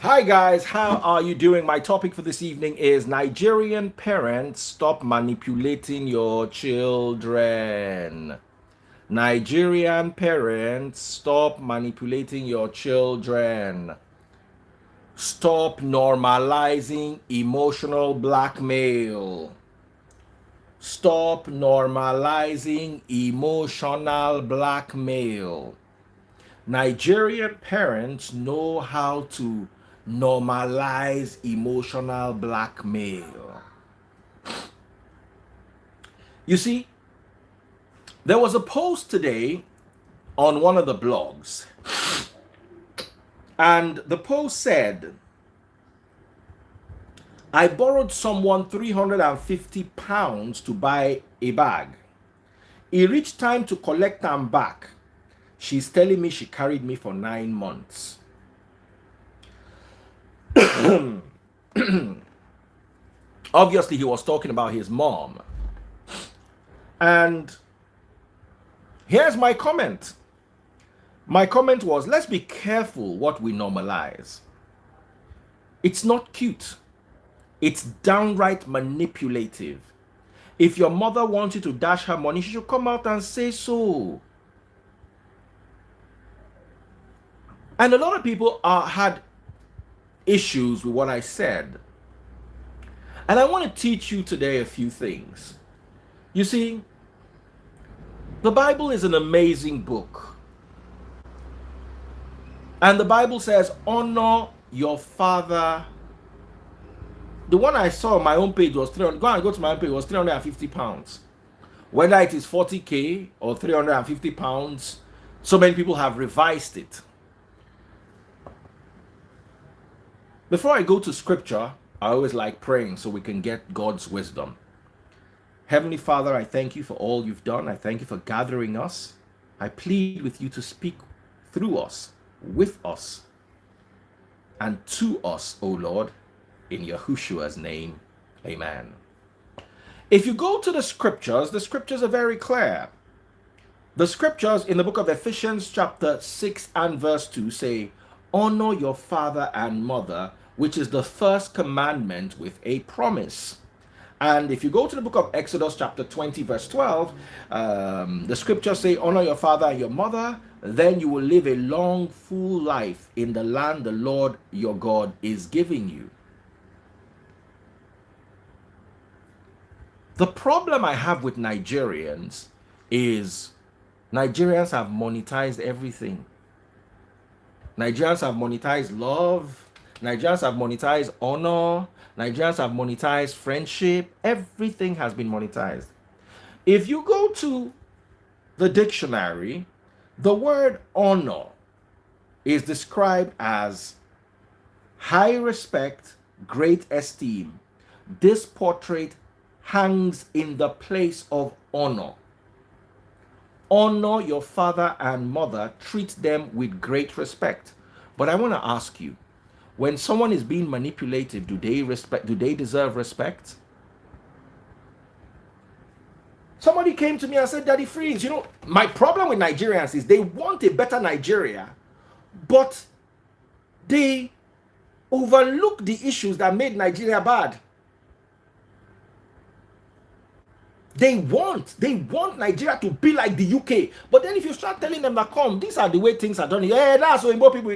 Hi guys, how are you doing? My topic for this evening is Nigerian parents stop manipulating your children. Nigerian parents stop manipulating your children. Stop normalizing emotional blackmail. Stop normalizing emotional blackmail. Nigerian parents know how to normalize emotional blackmail. You see, there was a post today on one of the blogs, and the post said, I borrowed someone £350 to buy a bag. It reached time to collect them back. She's telling me she carried me for 9 months. Obviously, he was talking about his mom. And here's my comment. My comment was, let's be careful what we normalize. It's not cute. It's downright manipulative. If your mother wants you to dash her money, she should come out and say so. And a lot of people had issues with what I said. And I want to teach you today a few things. You see, the Bible is an amazing book. And the Bible says, honor your father. The one I saw on my own page was 300. Go to my own page, was £350. Whether it is 40k or £350, so many people have revised it. Before I go to scripture, I always like praying so we can get God's wisdom. Heavenly Father, I thank you for all you've done. I thank you for gathering us. I plead with you to speak through us, with us, and to us, O Lord, in Yahushua's name. Amen. If you go to the scriptures are very clear. The scriptures in the book of Ephesians chapter 6 and verse 2 say, honor your father and mother, which is the first commandment with a promise. And if you go to the book of Exodus chapter 20 verse 12, the scriptures say, honor your father and your mother, then you will live a long, full life in the land the Lord your God is giving you. The problem I have with Nigerians is Nigerians have monetized everything. Nigerians have monetized love. Nigerians have monetized honor. Nigerians have monetized friendship. Everything has been monetized. If you go to the dictionary, the word honor is described as high respect, great esteem. This portrait hangs in the place of honor. Honor your father and mother, treat them with great respect. But I want to ask you, when someone is being manipulated, do they deserve respect? Somebody came to me and said, Daddy Freeze, my problem with Nigerians is they want a better Nigeria, but they overlook the issues that made Nigeria bad. They want Nigeria to be like the UK. But then if you start telling them that, come, these are the way things are done. Yeah, that's what more people,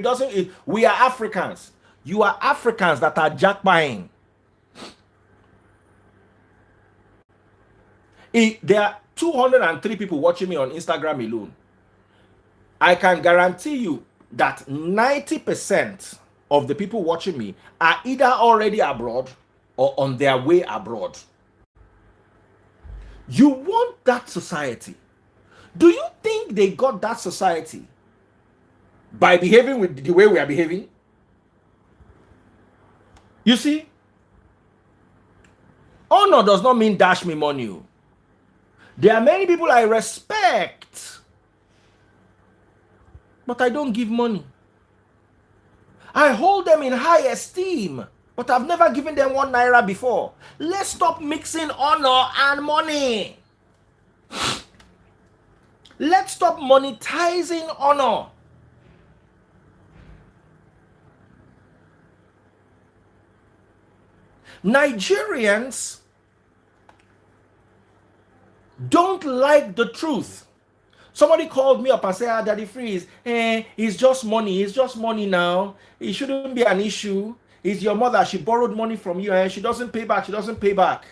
we are Africans. You are Africans that are jackpying. There are 203 people watching me on Instagram alone. I can guarantee you that 90% of the people watching me are either already abroad or on their way abroad. You want that society. Do you think they got that society by behaving with the way we are behaving? You see, honor does not mean dash me money. There are many people I respect, but I don't give money. I hold them in high esteem, but I've never given them £1 before. Let's stop mixing honor and money. Let's stop monetizing honor. Nigerians don't like the truth. Somebody called me up and said, Daddy Freeze, it's just money. It's just money now. It shouldn't be an issue. It's your mother. She borrowed money from you and she doesn't pay back. She doesn't pay back.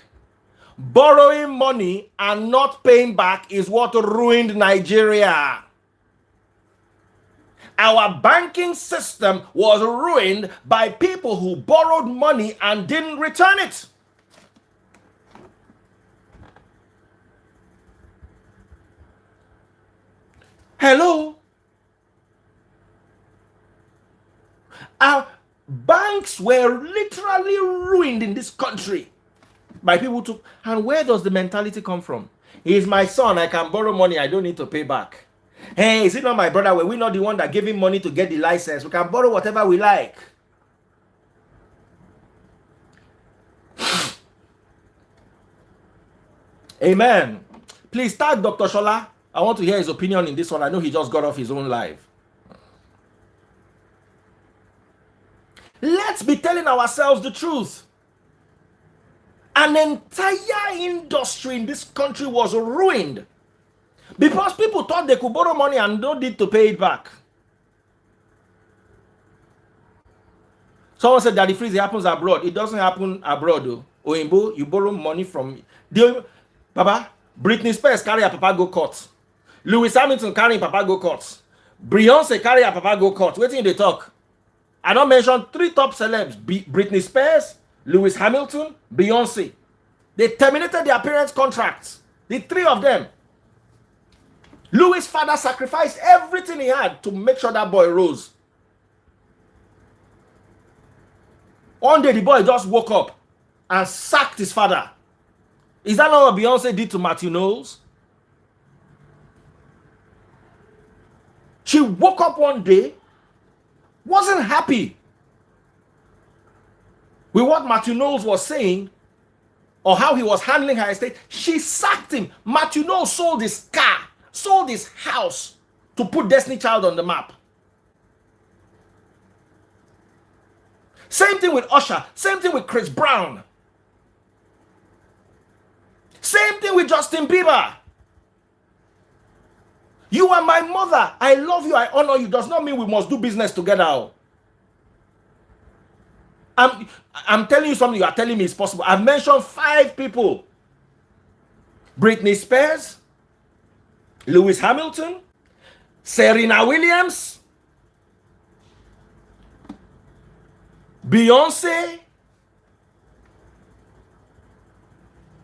Borrowing money and not paying back is what ruined Nigeria. Our banking system was ruined by people who borrowed money and didn't return it. Hello? Our banks were literally ruined in this country by people who took. And where does the mentality come from? He's my son, I can borrow money, I don't need to pay back. Hey, is it not my brother? Were we not the one that gave him money to get the license? We can borrow whatever we like. Amen. Please start Dr. Shola. I want to hear his opinion in this one. I know he just got off his own live. Let's be telling ourselves the truth. An entire industry in this country was ruined because people thought they could borrow money and don't need to pay it back. Someone said, Daddy Freeze, it happens abroad. It doesn't happen abroad, though. Oyinbo, you borrow money from... Baba, Britney Spears carry her papa go court. Lewis Hamilton carry papa go court. Beyonce carry her papa go court. Wait till they talk. I don't mention 3 top celebs. Britney Spears, Lewis Hamilton, Beyonce. They terminated their parents' contracts. The 3 of them. Louis' father sacrificed everything he had to make sure that boy rose. One day the boy just woke up and sacked his father. Is that not what Beyonce did to Matthew Knowles? She woke up one day, wasn't happy with what Matthew Knowles was saying or how he was handling her estate. She sacked him. Matthew Knowles sold his car, sold his house to put Destiny Child on the map. Same thing with Usher. Same thing with Chris Brown. Same thing with Justin Bieber. You are my mother. I love you. I honor you. Does not mean we must do business together. I'm telling you something you are telling me is possible. I've mentioned 5 people. Britney Spears, Lewis Hamilton, Serena Williams, Beyonce,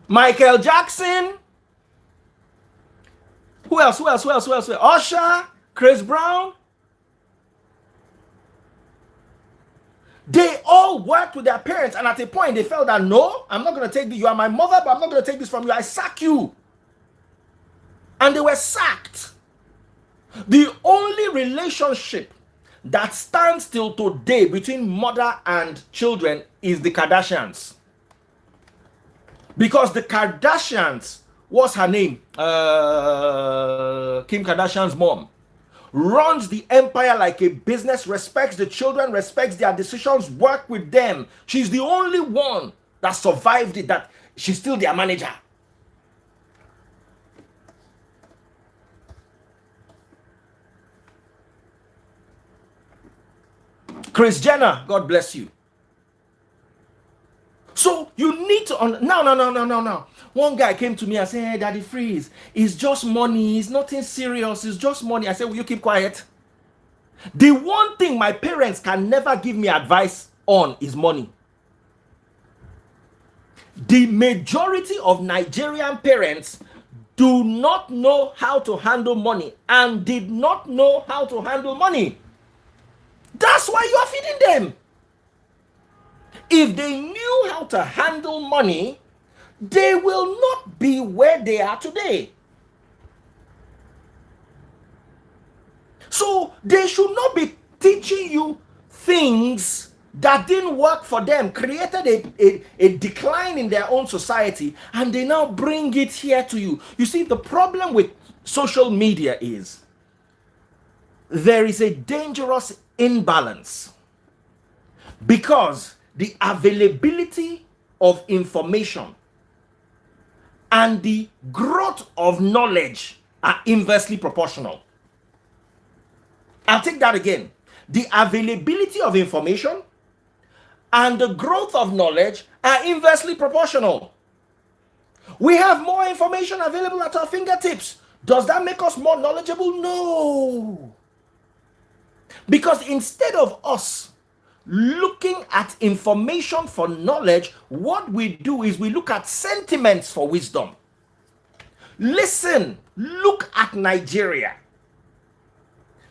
Michael Jackson. Who else? Usher, Chris Brown. They all worked with their parents, and at a point they felt that no, I'm not going to take this. You are my mother, but I'm not going to take this from you. I sack you. And they were sacked. The only relationship that stands till today between mother and children is the Kardashians. Because the Kardashians, what's her name? Kim Kardashian's mom, runs the empire like a business, respects the children, respects their decisions, work with them. She's the only one that survived it, that she's still their manager. Kris Jenner, God bless you. So you need to no. One guy came to me and said, hey, Daddy Freeze, it's just money. It's nothing serious. It's just money. I said, will you keep quiet? The one thing my parents can never give me advice on is money. The majority of Nigerian parents do not know how to handle money and did not know how to handle money. That's why you are feeding them. If they knew how to handle money, they will not be where they are today. So they should not be teaching you things that didn't work for them, created a decline in their own society, and they now bring it here to you. You see, the problem with social media is there is a dangerous imbalance because the availability of information and the growth of knowledge are inversely proportional. I'll take that again. The availability of information and the growth of knowledge are inversely proportional. We have more information available at our fingertips. Does that make us more knowledgeable? No. Because instead of us looking at information for knowledge, what we do is we look at sentiments for wisdom. Listen, look at Nigeria.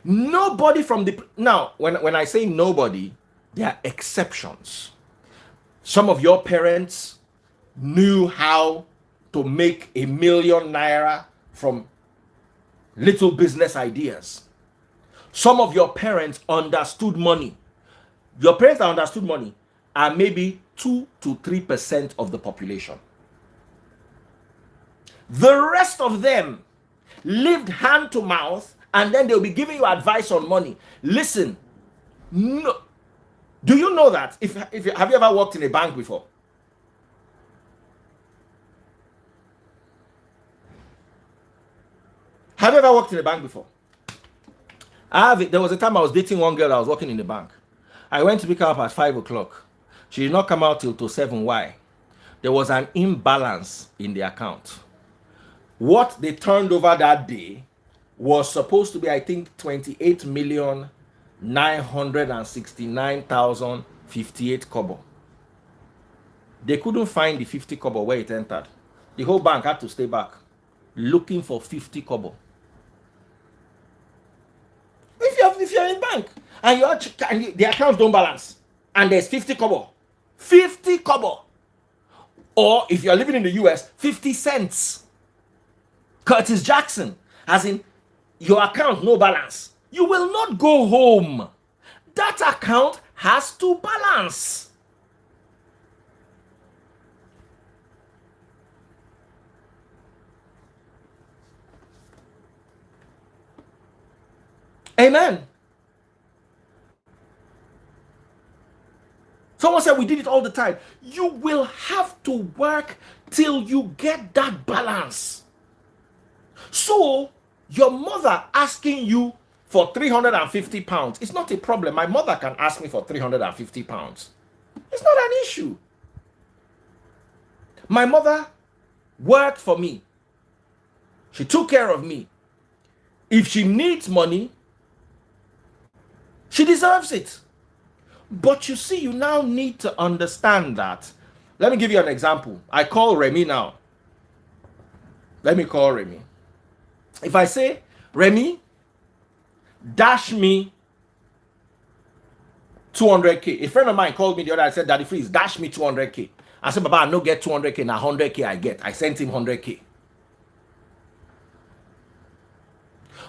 Nobody from the... Now, when I say nobody, there are exceptions. Some of your parents knew how to make ₦1 million from little business ideas. Some of your parents understood money. Your parents that understood money are maybe 2 to 3% of the population. The rest of them lived hand to mouth, and then they'll be giving you advice on money. Listen, no, do you know that have you ever worked in a bank before? Have you ever worked in a bank before? There was a time I was dating one girl that was working in the bank. I went to pick her up at 5 o'clock. She did not come out till 7. Why? There was an imbalance in the account. What they turned over that day was supposed to be, I think, 28,969,058 kobo. They couldn't find the 50 kobo where it entered. The whole bank had to stay back looking for 50 kobo. If you're in bank and the accounts don't balance and there's 50 kobo, 50 kobo, or if you're living in the US, 50 cents. Curtis Jackson, as in your account no balance, you will not go home. That account has to balance. Amen. Someone said we did it all the time. You will have to work till you get that balance. So your mother asking you for 350 pounds, it's not a problem. My mother can ask me for 350 pounds. It's not an issue. My mother worked for me. She took care of me. If she needs money, she deserves it. But you see, you now need to understand that. Let me give you an example. I call Remy now. Let me call Remy. If I say, Remy, dash me 200K. A friend of mine called me the other day and said, Daddy Freeze, dash me 200K. I said, Baba, I no get 200K, now 100K I get. I sent him 100K.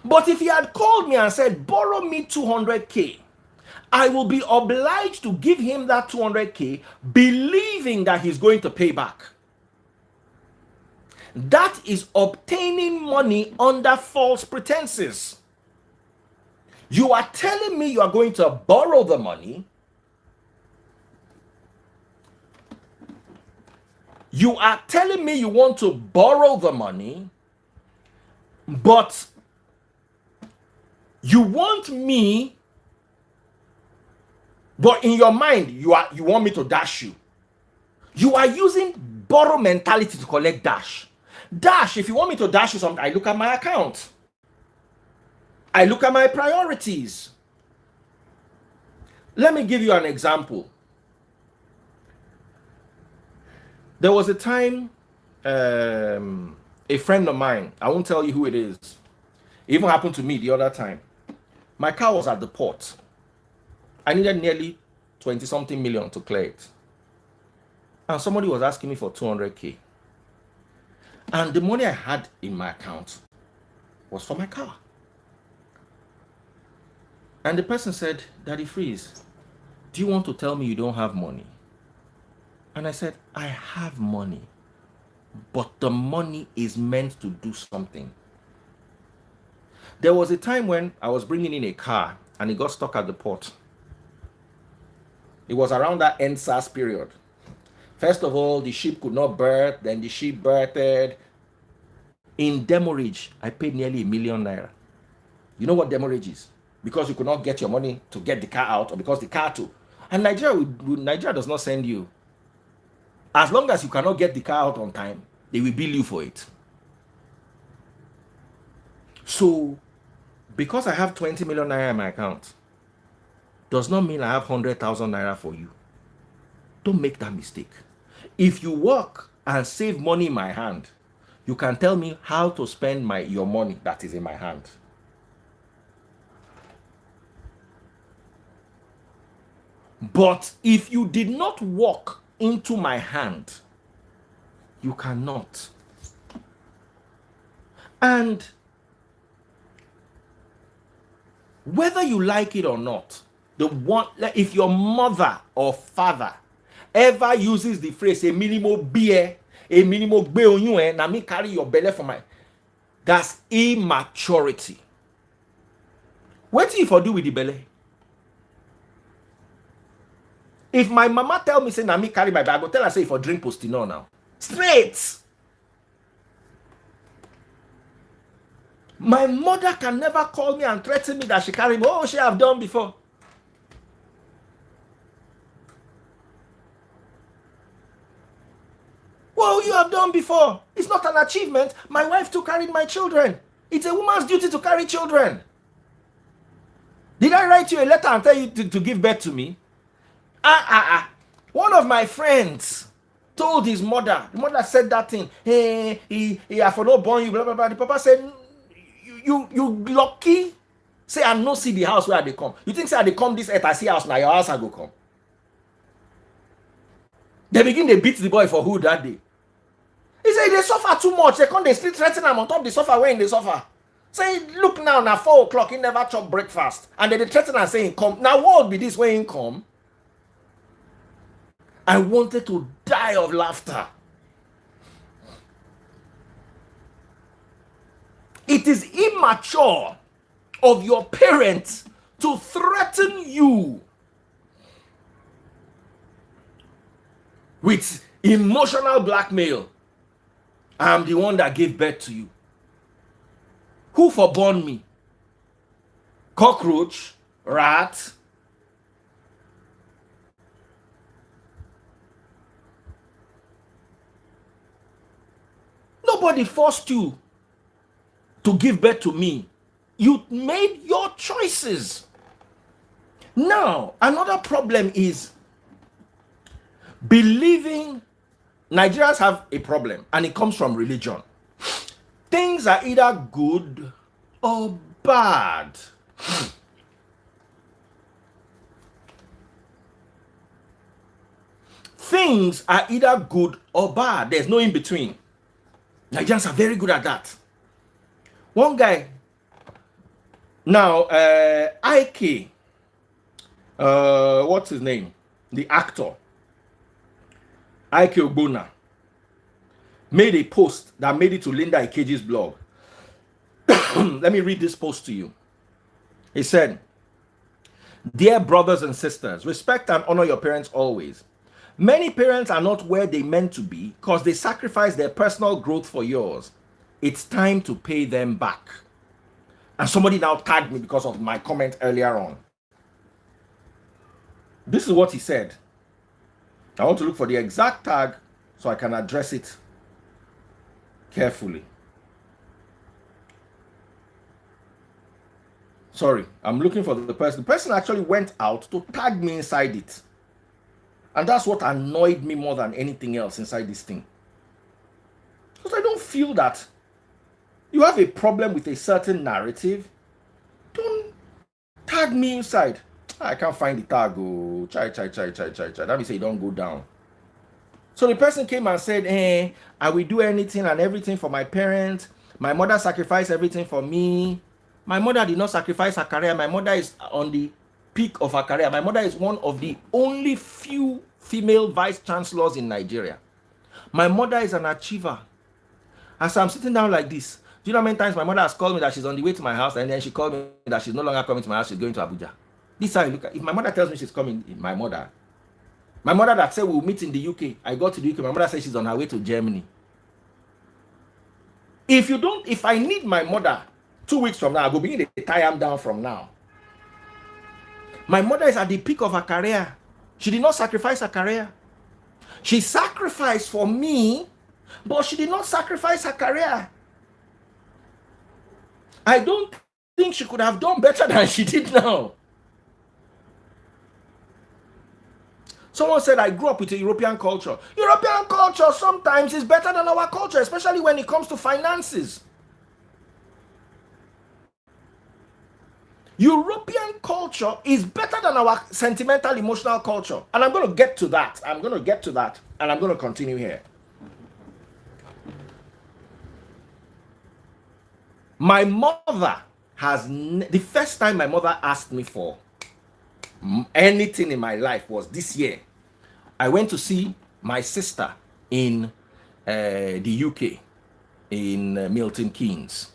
But if he had called me and said, borrow me 200K, I will be obliged to give him that 200K, believing that he's going to pay back. That is obtaining money under false pretenses. You are telling me you are going to borrow the money. You are telling me you want to borrow the money, but you want me, but in your mind, you want me to dash you. You are using borrow mentality to collect dash. Dash, if you want me to dash you something, I look at my account. I look at my priorities. Let me give you an example. There was a time, a friend of mine, I won't tell you who it is. It even happened to me the other time. My car was at the port. I needed nearly 20-something million to clear it. And somebody was asking me for 200K. And the money I had in my account was for my car. And the person said, Daddy Freeze, do you want to tell me you don't have money? And I said, I have money, but the money is meant to do something. There was a time when I was bringing in a car and it got stuck at the port. It was around that NSAS period. First of all, the sheep could not birth, then the sheep birthed. In demurrage, I paid nearly ₦1,000,000. You know what demurrage is? Because you could not get your money to get the car out, or because the car too. And Nigeria does not send you. As long as you cannot get the car out on time, they will bill you for it. So, because I have 20 million naira in my account, does not mean I have 100,000 naira for you. Don't make that mistake. If you work and save money in my hand, you can tell me how to spend your money that is in my hand. But if you did not walk into my hand, you cannot. And whether you like it or not, if your mother or father ever uses the phrase a minimal beer, a minimal gbe na me carry your belly for that's immaturity. What if I do with the belly? If my mama tell me say na me carry my bag, I go tell her say if I drink postinol now. Straight. My mother can never call me and threaten me that she carry me. Oh, she have done before. Well, you have done before. It's not an achievement. My wife too carried my children. It's a woman's duty to carry children. Did I write you a letter and tell you to give birth to me? One of my friends told his mother. The mother said that thing. Hey, he have for no born you, blah, blah, blah. The papa said, you lucky. Say, I no see the house where they come. You think say they come this earth, I see house, now your house I go come. They begin to beat the boy for who that day. He said they suffer too much. They come, they still threaten him on top the suffer when they suffer. Say, look now 4 o'clock, he never chop breakfast. And then they threaten and say, come. Now what would be this way he come? I wanted to die of laughter. It is immature of your parents to threaten you with emotional blackmail. I'm the one that gave birth to you. Who forborn me? Cockroach? Rat? Nobody forced you to give birth to me. You made your choices. Now, another problem is believing. Nigerians have a problem, and it comes from religion. Things are either good or bad. Things are either good or bad. There's no in between. Nigerians are very good at that. One guy, now, Ike, what's his name? The actor, Ike Ogbonna, made a post that made it to Linda Ikeji's blog. Let me read this post to you. He said, "Dear brothers and sisters, respect and honor your parents always. Many parents are not where they meant to be because they sacrifice their personal growth for yours. It's time to pay them back." And somebody now tagged me because of my comment earlier on. This is what he said. I want to look for the exact tag so I can address it carefully. Sorry, I'm looking for the person. The person actually went out to tag me inside it. And that's what annoyed me more than anything else inside this thing. Because I don't feel that you have a problem with a certain narrative. Don't tag me inside. I can't find the tag. Oh, chai. That means say don't go down. So the person came and said, hey, I will do anything and everything for my parents. My mother sacrificed everything for me. My mother did not sacrifice her career. My mother is on the peak of her career. My mother is one of the only few female vice chancellors in Nigeria. My mother is an achiever. As I'm sitting down like this, do you know how many times my mother has called me that she's on the way to my house, and then she called me that she's no longer coming to my house, she's going to Abuja? This is how I look at it. If my mother tells me she's coming, my mother, My mother that said we'll meet in the UK. I got to the UK. My mother said she's on her way to Germany. If I need my mother 2 weeks from now, I will begin to tie am down from now. My mother is at the peak of her career. She did not sacrifice her career. She sacrificed for me, but she did not sacrifice her career. I don't think she could have done better than she did now. Someone said, I grew up with a European culture. European culture sometimes is better than our culture, especially when it comes to finances. European culture is better than our sentimental, emotional culture. And I'm going to get to that. And I'm going to continue here. My mother the first time my mother asked me for anything in my life was this year. I went to see my sister in the UK, in Milton Keynes.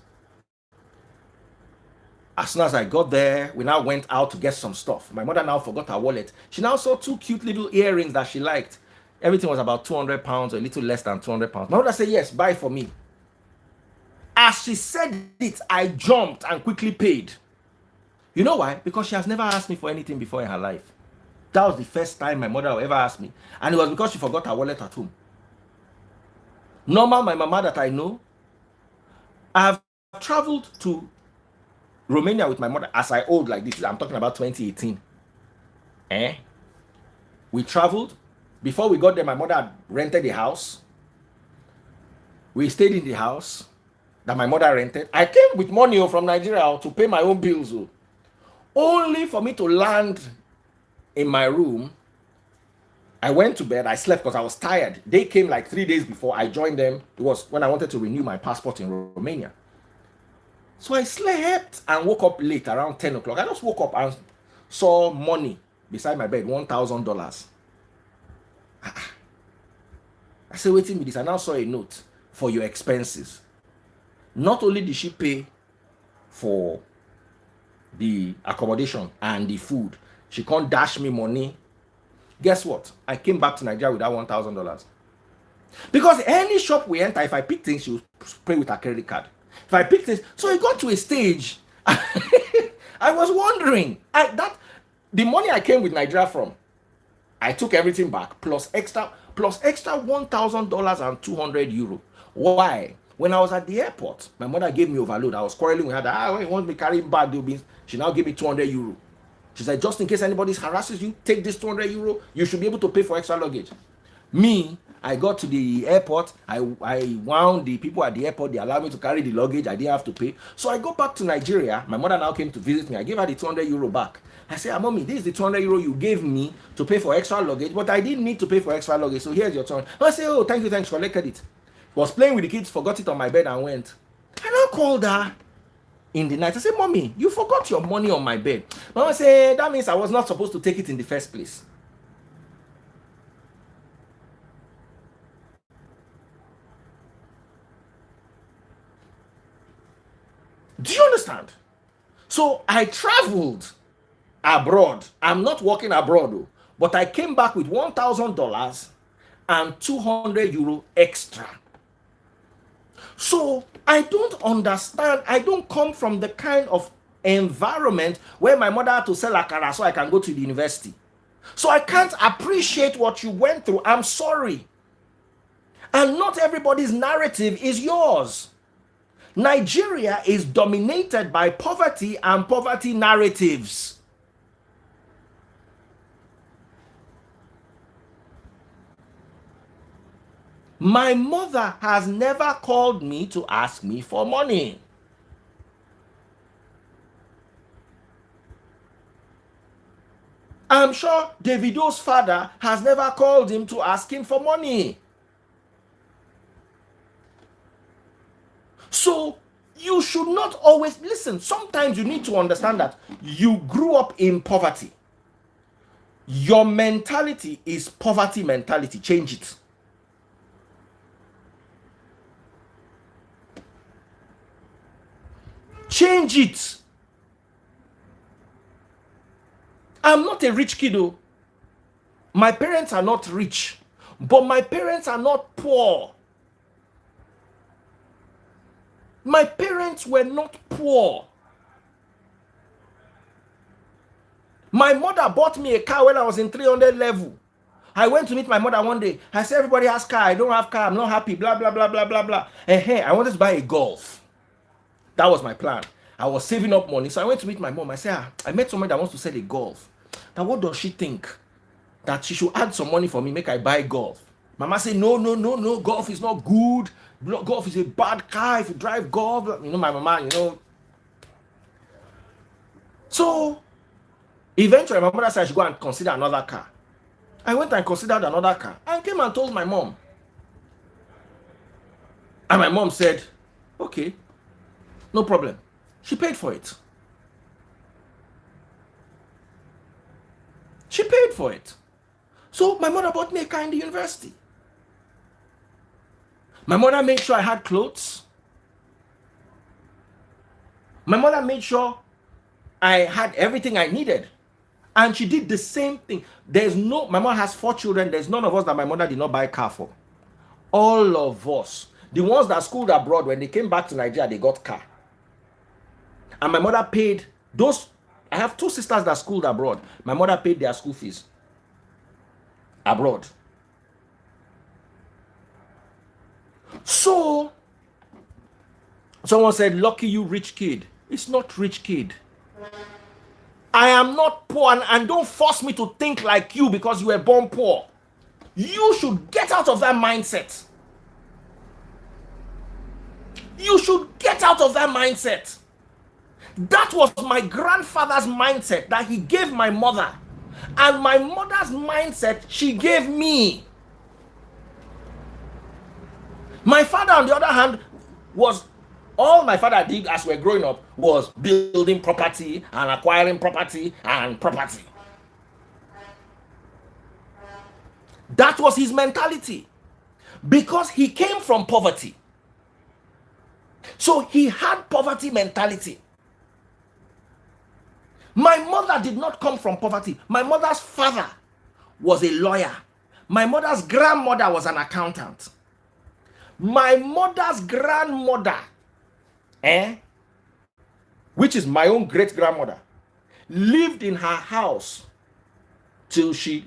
As soon as I got there, we now went out to get some stuff. My mother now forgot her wallet. She now saw 2 cute little earrings that she liked. Everything was about 200 pounds, or a little less than 200 pounds. My mother said, yes, buy for me. As she said it, I jumped and quickly paid. You know why? Because she has never asked me for anything before in her life. That was the first time my mother ever asked me. And it was because she forgot her wallet at home. Normal, my mama that I know, I have traveled to Romania with my mother as I old like this. I'm talking about 2018. We traveled. Before we got there, my mother had rented the house. We stayed in the house that my mother rented. I came with money from Nigeria to pay my own bills. Only for me to land in my room. I went to bed. I slept because I was tired. They came like 3 days before I joined them. It was when I wanted to renew my passport in Romania. So I slept and woke up late, around 10 o'clock. I just woke up and saw money beside my bed, $1,000. I said, waiting with this. I now saw a note for your expenses. Not only did she pay for the accommodation and the food, she can't dash me money. Guess what? I came back to Nigeria with that $1,000. Because any shop we enter, if I pick things, she will pay with her credit card. If I pick things, so it got to a stage. I was wondering, the money I came with Nigeria from, I took everything back plus extra $1,000 and 200 euro. Why? When I was at the airport, my mother gave me overload. I was quarreling with her that when you want me carrying bag, she now gave me 200 euro. She said, just in case anybody harasses you, take this 200 euro. You should be able to pay for extra luggage. Me, I got to the airport. I wound the people at the airport. They allowed me to carry the luggage. I didn't have to pay. So I go back to Nigeria. My mother now came to visit me. I gave her the 200 euro back. I said, Mommy, this is the 200 euro you gave me to pay for extra luggage, but I didn't need to pay for extra luggage. So here's your turn. I said, oh, thank you, thanks. Collected it. Was playing with the kids, forgot it on my bed and went. I now called her in the night. I said, Mommy, you forgot your money on my bed. Mama said, that means I was not supposed to take it in the first place. Do you understand? So I traveled abroad. I'm not working abroad though, but I came back with $1,000 and 200 euro extra. So I don't understand. I don't come from the kind of environment where my mother had to sell akara so I can go to the university. So I can't appreciate what you went through. I'm sorry. And not everybody's narrative is yours. Nigeria is dominated by poverty and poverty narratives. My mother has never called me to ask me for money. I'm sure Davido's father has never called him to ask him for money. So you should not always listen. Sometimes you need to understand that you grew up in poverty. Your mentality is poverty mentality. Change it. Change it. I'm not a rich kiddo. My parents are not rich, but my parents are not poor. My parents were not poor. My mother bought me a car when I was in 300 level. I went to meet my mother one day. I said, everybody has car. I don't have car. I'm not happy. Blah, blah, blah, blah, blah, blah. And hey, I wanted to buy a Golf. That was my plan. I was saving up money. So I went to meet my mom. I said, I met somebody that wants to sell a Golf. Now, what does she think? That she should add some money for me, make I buy Golf. Mama said, no, no, no, no. Golf is not good. Golf is a bad car if you drive Golf. You know, my mama, you know. So, eventually, my mother said I should go and consider another car. I went and considered another car and came and told my mom. And my mom said, okay, no problem. She paid for it. She paid for it. So my mother bought me a car in the university. My mother made sure I had clothes. My mother made sure I had everything I needed. And she did the same thing. My mother has 4 children. There's none of us that my mother did not buy a car for. All of us. The ones that schooled abroad, when they came back to Nigeria, they got car. And my mother paid those. I have 2 sisters that schooled abroad. My mother paid their school fees abroad. So, someone said, lucky you rich kid. It's not rich kid. I am not poor, and don't force me to think like you because you were born poor. You should get out of that mindset. You should get out of that mindset. That was my grandfather's mindset that he gave my mother. And my mother's mindset she gave me. My father, on the other hand, all my father did as we're growing up was building property and acquiring property and property. That was his mentality because he came from poverty. So he had poverty mentality. My mother did not come from poverty. My mother's father was a lawyer. My mother's grandmother was an accountant. My mother's grandmother, which is my own great-grandmother, lived in her house till she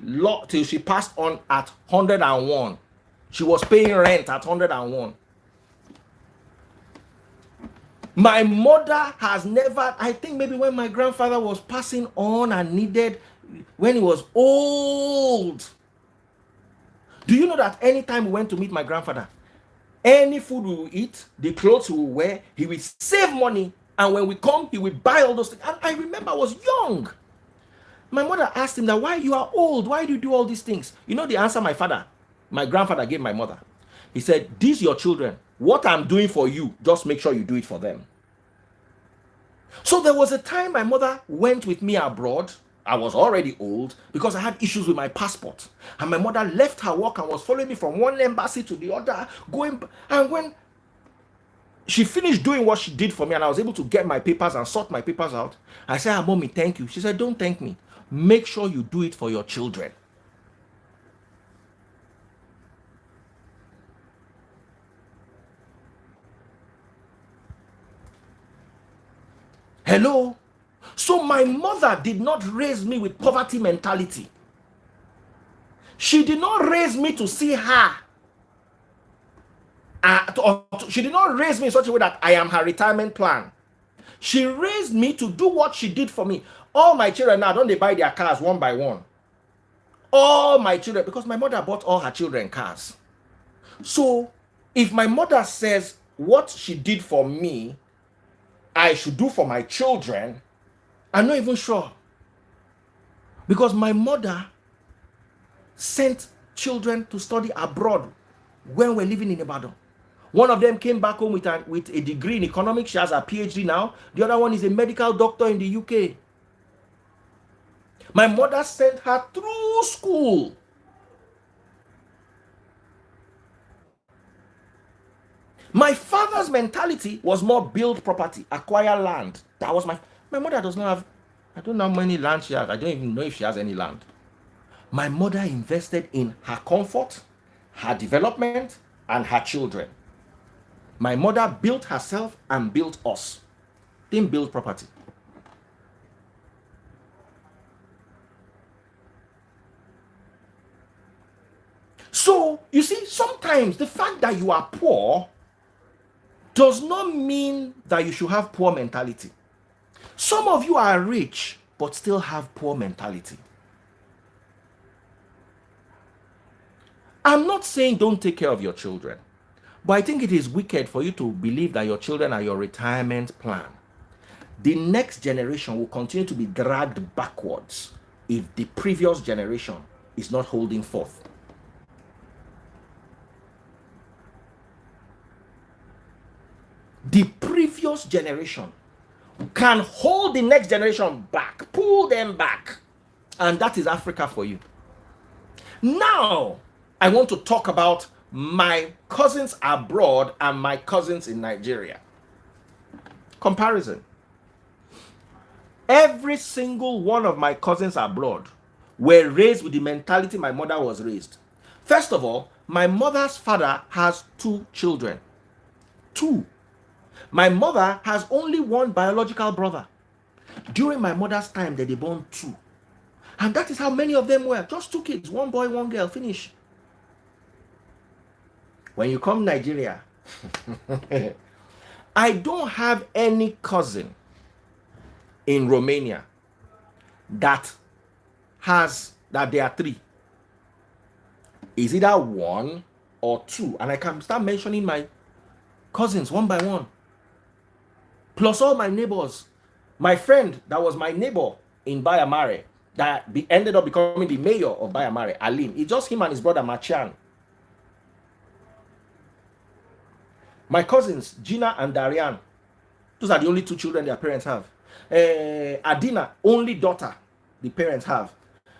passed on at 101. She was paying rent at 101. My mother has never, I think maybe when my grandfather was passing on and needed, when he was old. Do you know that anytime we went to meet my grandfather, any food we will eat, the clothes we will wear, he will save money, and when we come, he will buy all those things. And I remember I was young. My mother asked him that, why you are old? Why do you do all these things? You know the answer my grandfather gave my mother. He said, these your children. What I'm doing for you, just make sure you do it for them. So there was a time my mother went with me abroad. I was already old because I had issues with my passport. And my mother left her work and was following me from one embassy to the other, and when she finished doing what she did for me and I was able to get my papers and sort my papers out, I said, Mommy, thank you. She said, don't thank me. Make sure you do it for your children. Hello? So my mother did not raise me with poverty mentality. She did not raise me to see her. She did not raise me in such a way that I am her retirement plan. She raised me to do what she did for me. All my children now, don't they buy their cars one by one? All my children, because my mother bought all her children cars. So if my mother says what she did for me, I should do for my children, I'm not even sure. Because my mother sent children to study abroad when we're living in Ibadan. One of them came back home with a degree in economics. She has a PhD now. The other one is a medical doctor in the UK. My mother sent her through school. My father's mentality was more build property, acquire land. That was my mother does not have, I don't know how many land she has. I don't even know if she has any land. My mother invested in her comfort, her development, and her children. My mother built herself and built us. Didn't build property. So, you see, sometimes the fact that you are poor does not mean that you should have poor mentality. Some of you are rich but still have poor mentality. I'm not saying don't take care of your children, but I think it is wicked for you to believe that your children are your retirement plan. The next generation will continue to be dragged backwards if the previous generation is not holding forth. The previous generation can hold the next generation back, pull them back. And that is Africa for you. Now, I want to talk about my cousins abroad and my cousins in Nigeria. Comparison. Every single one of my cousins abroad were raised with the mentality my mother was raised. First of all, my mother's father has 2 children. 2. My mother has only 1 biological brother. During my mother's time, they born 2. And that is how many of them were. Just 2 kids, 1 boy, 1 girl, finish. When you come Nigeria, I don't have any cousin in Romania that they are 3. Is either 1 or 2. And I can start mentioning my cousins one by one. Plus all my neighbors. My friend that was my neighbor in Bayamare that ended up becoming the mayor of Bayamare, Alim. It's just him and his brother Machian. My cousins, Gina and Darian, those are the only 2 children their parents have. Adina, only daughter the parents have.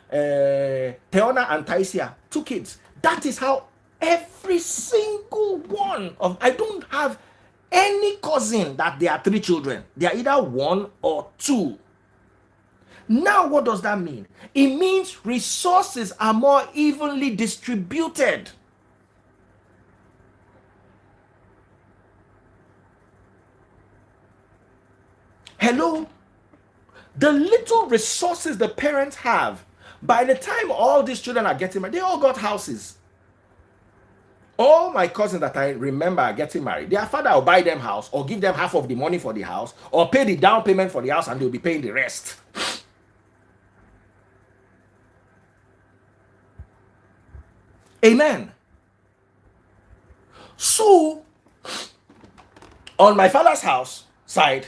Teona and Taisia, 2 kids. That is how every single one of, I don't have any cousin that they are 3 children. They are either 1 or 2. Now, what does that mean? It means resources are more evenly distributed. Hello? The little resources the parents have, by the time all these children are getting married, they all got houses. All my cousins that I remember are getting married, their father will buy them house or give them half of the money for the house or pay the down payment for the house and they'll be paying the rest. Amen. So, on my father's house side,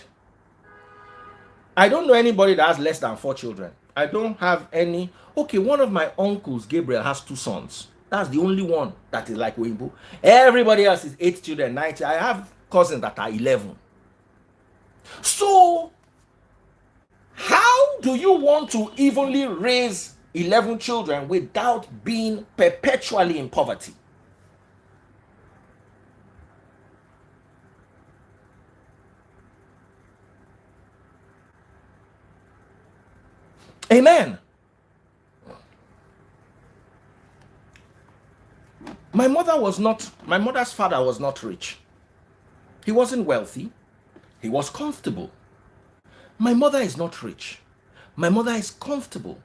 I don't know anybody that has less than 4 children. I don't have any. Okay, one of my uncles, Gabriel, has 2 sons. That's the only one that is like Wimbo. Everybody else is 8 children, 9 children. I have cousins that are 11. So, how do you want to evenly raise 11 children without being perpetually in poverty? Amen. My mother's father was not rich. He wasn't wealthy. He was comfortable. My mother is not rich. My mother is comfortable.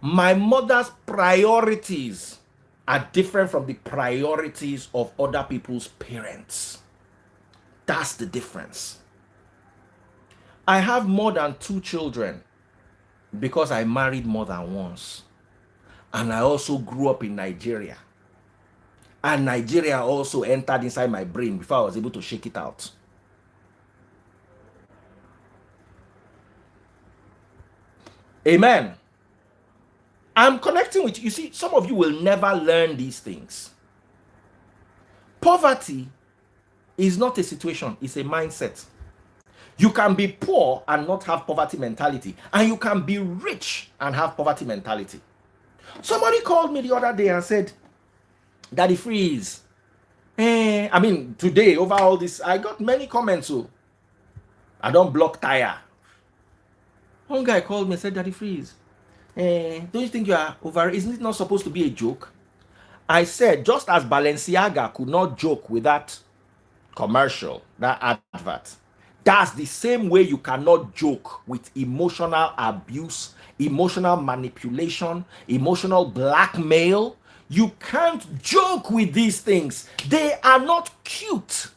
My mother's priorities are different from the priorities of other people's parents. That's the difference. I have more than 2 children because I married more than once. And I also grew up in Nigeria. And Nigeria also entered inside my brain before I was able to shake it out. Amen. I'm connecting with you. You see, some of you will never learn these things. Poverty is not a situation, it's a mindset. You can be poor and not have poverty mentality, and you can be rich and have poverty mentality. Somebody called me the other day and said, Daddy Freeze. Today, over all this, I got many comments. So I don't block tire. One guy called me and said, Daddy Freeze, don't you think you are over? Isn't it not supposed to be a joke? I said, just as Balenciaga could not joke with that commercial, that advert, that's the same way you cannot joke with emotional abuse, emotional manipulation, emotional blackmail. You can't joke with these things. They are not cute.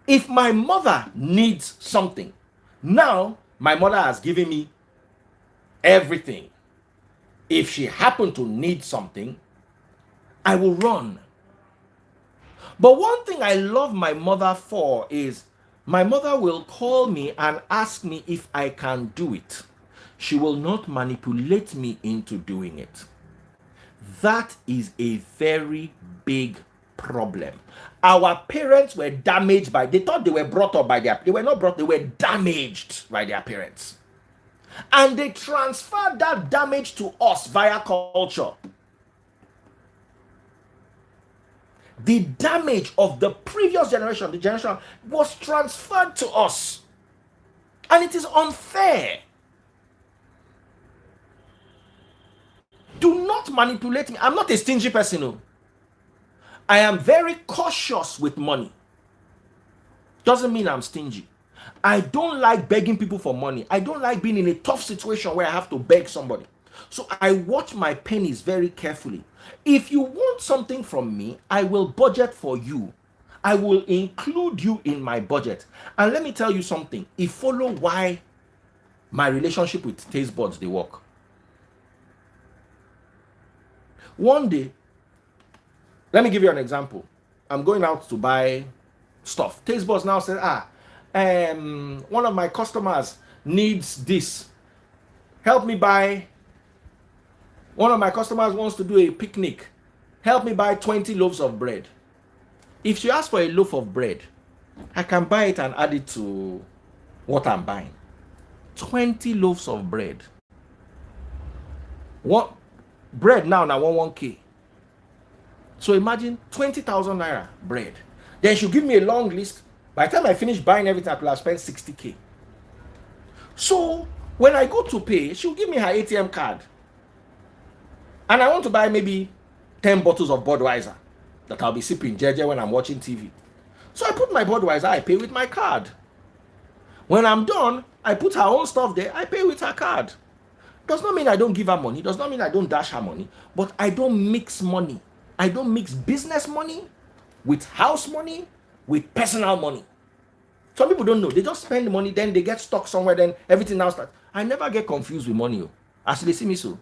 If my mother needs something, now my mother has given me everything. If she happened to need something, I will run. But one thing I love my mother for is my mother will call me and ask me if I can do it. She will not manipulate me into doing it. That is a very big problem. Our parents were damaged by, they thought they were brought up by they were not brought, they were damaged by their parents. And they transferred that damage to us via culture. The damage of the previous generation, the generation, was transferred to us. And it is unfair. Do not manipulate me. I'm not a stingy person. No. I am very cautious with money. Doesn't mean I'm stingy. I don't like begging people for money. I don't like being in a tough situation where I have to beg somebody. So I watch my pennies very carefully. If you want something from me, I will budget for you. I will include you in my budget. And let me tell you something. It follow why my relationship with taste buds they work. One day, let me give you an example. I'm going out to buy stuff. Taste buds now said, one of my customers needs this. Help me buy. One of my customers wants to do a picnic. Help me buy 20 loaves of bread. If she asks for a loaf of bread, I can buy it and add it to what I'm buying. 20 loaves of bread. What bread now 1K. So imagine 20,000 naira bread. Then she'll give me a long list. By the time I finish buying everything, I could have spent 60K. So when I go to pay, she'll give me her ATM card. And I want to buy maybe 10 bottles of Budweiser that I'll be sipping jeje when I'm watching TV. So I put my Budweiser, I pay with my card. When I'm done, I put her own stuff there, I pay with her card. Does not mean I don't give her money, does not mean I don't dash her money, but I don't mix money. I don't mix business money with house money, with personal money. Some people don't know. They just spend money, then they get stuck somewhere, then everything now starts. I never get confused with money. As they see me so.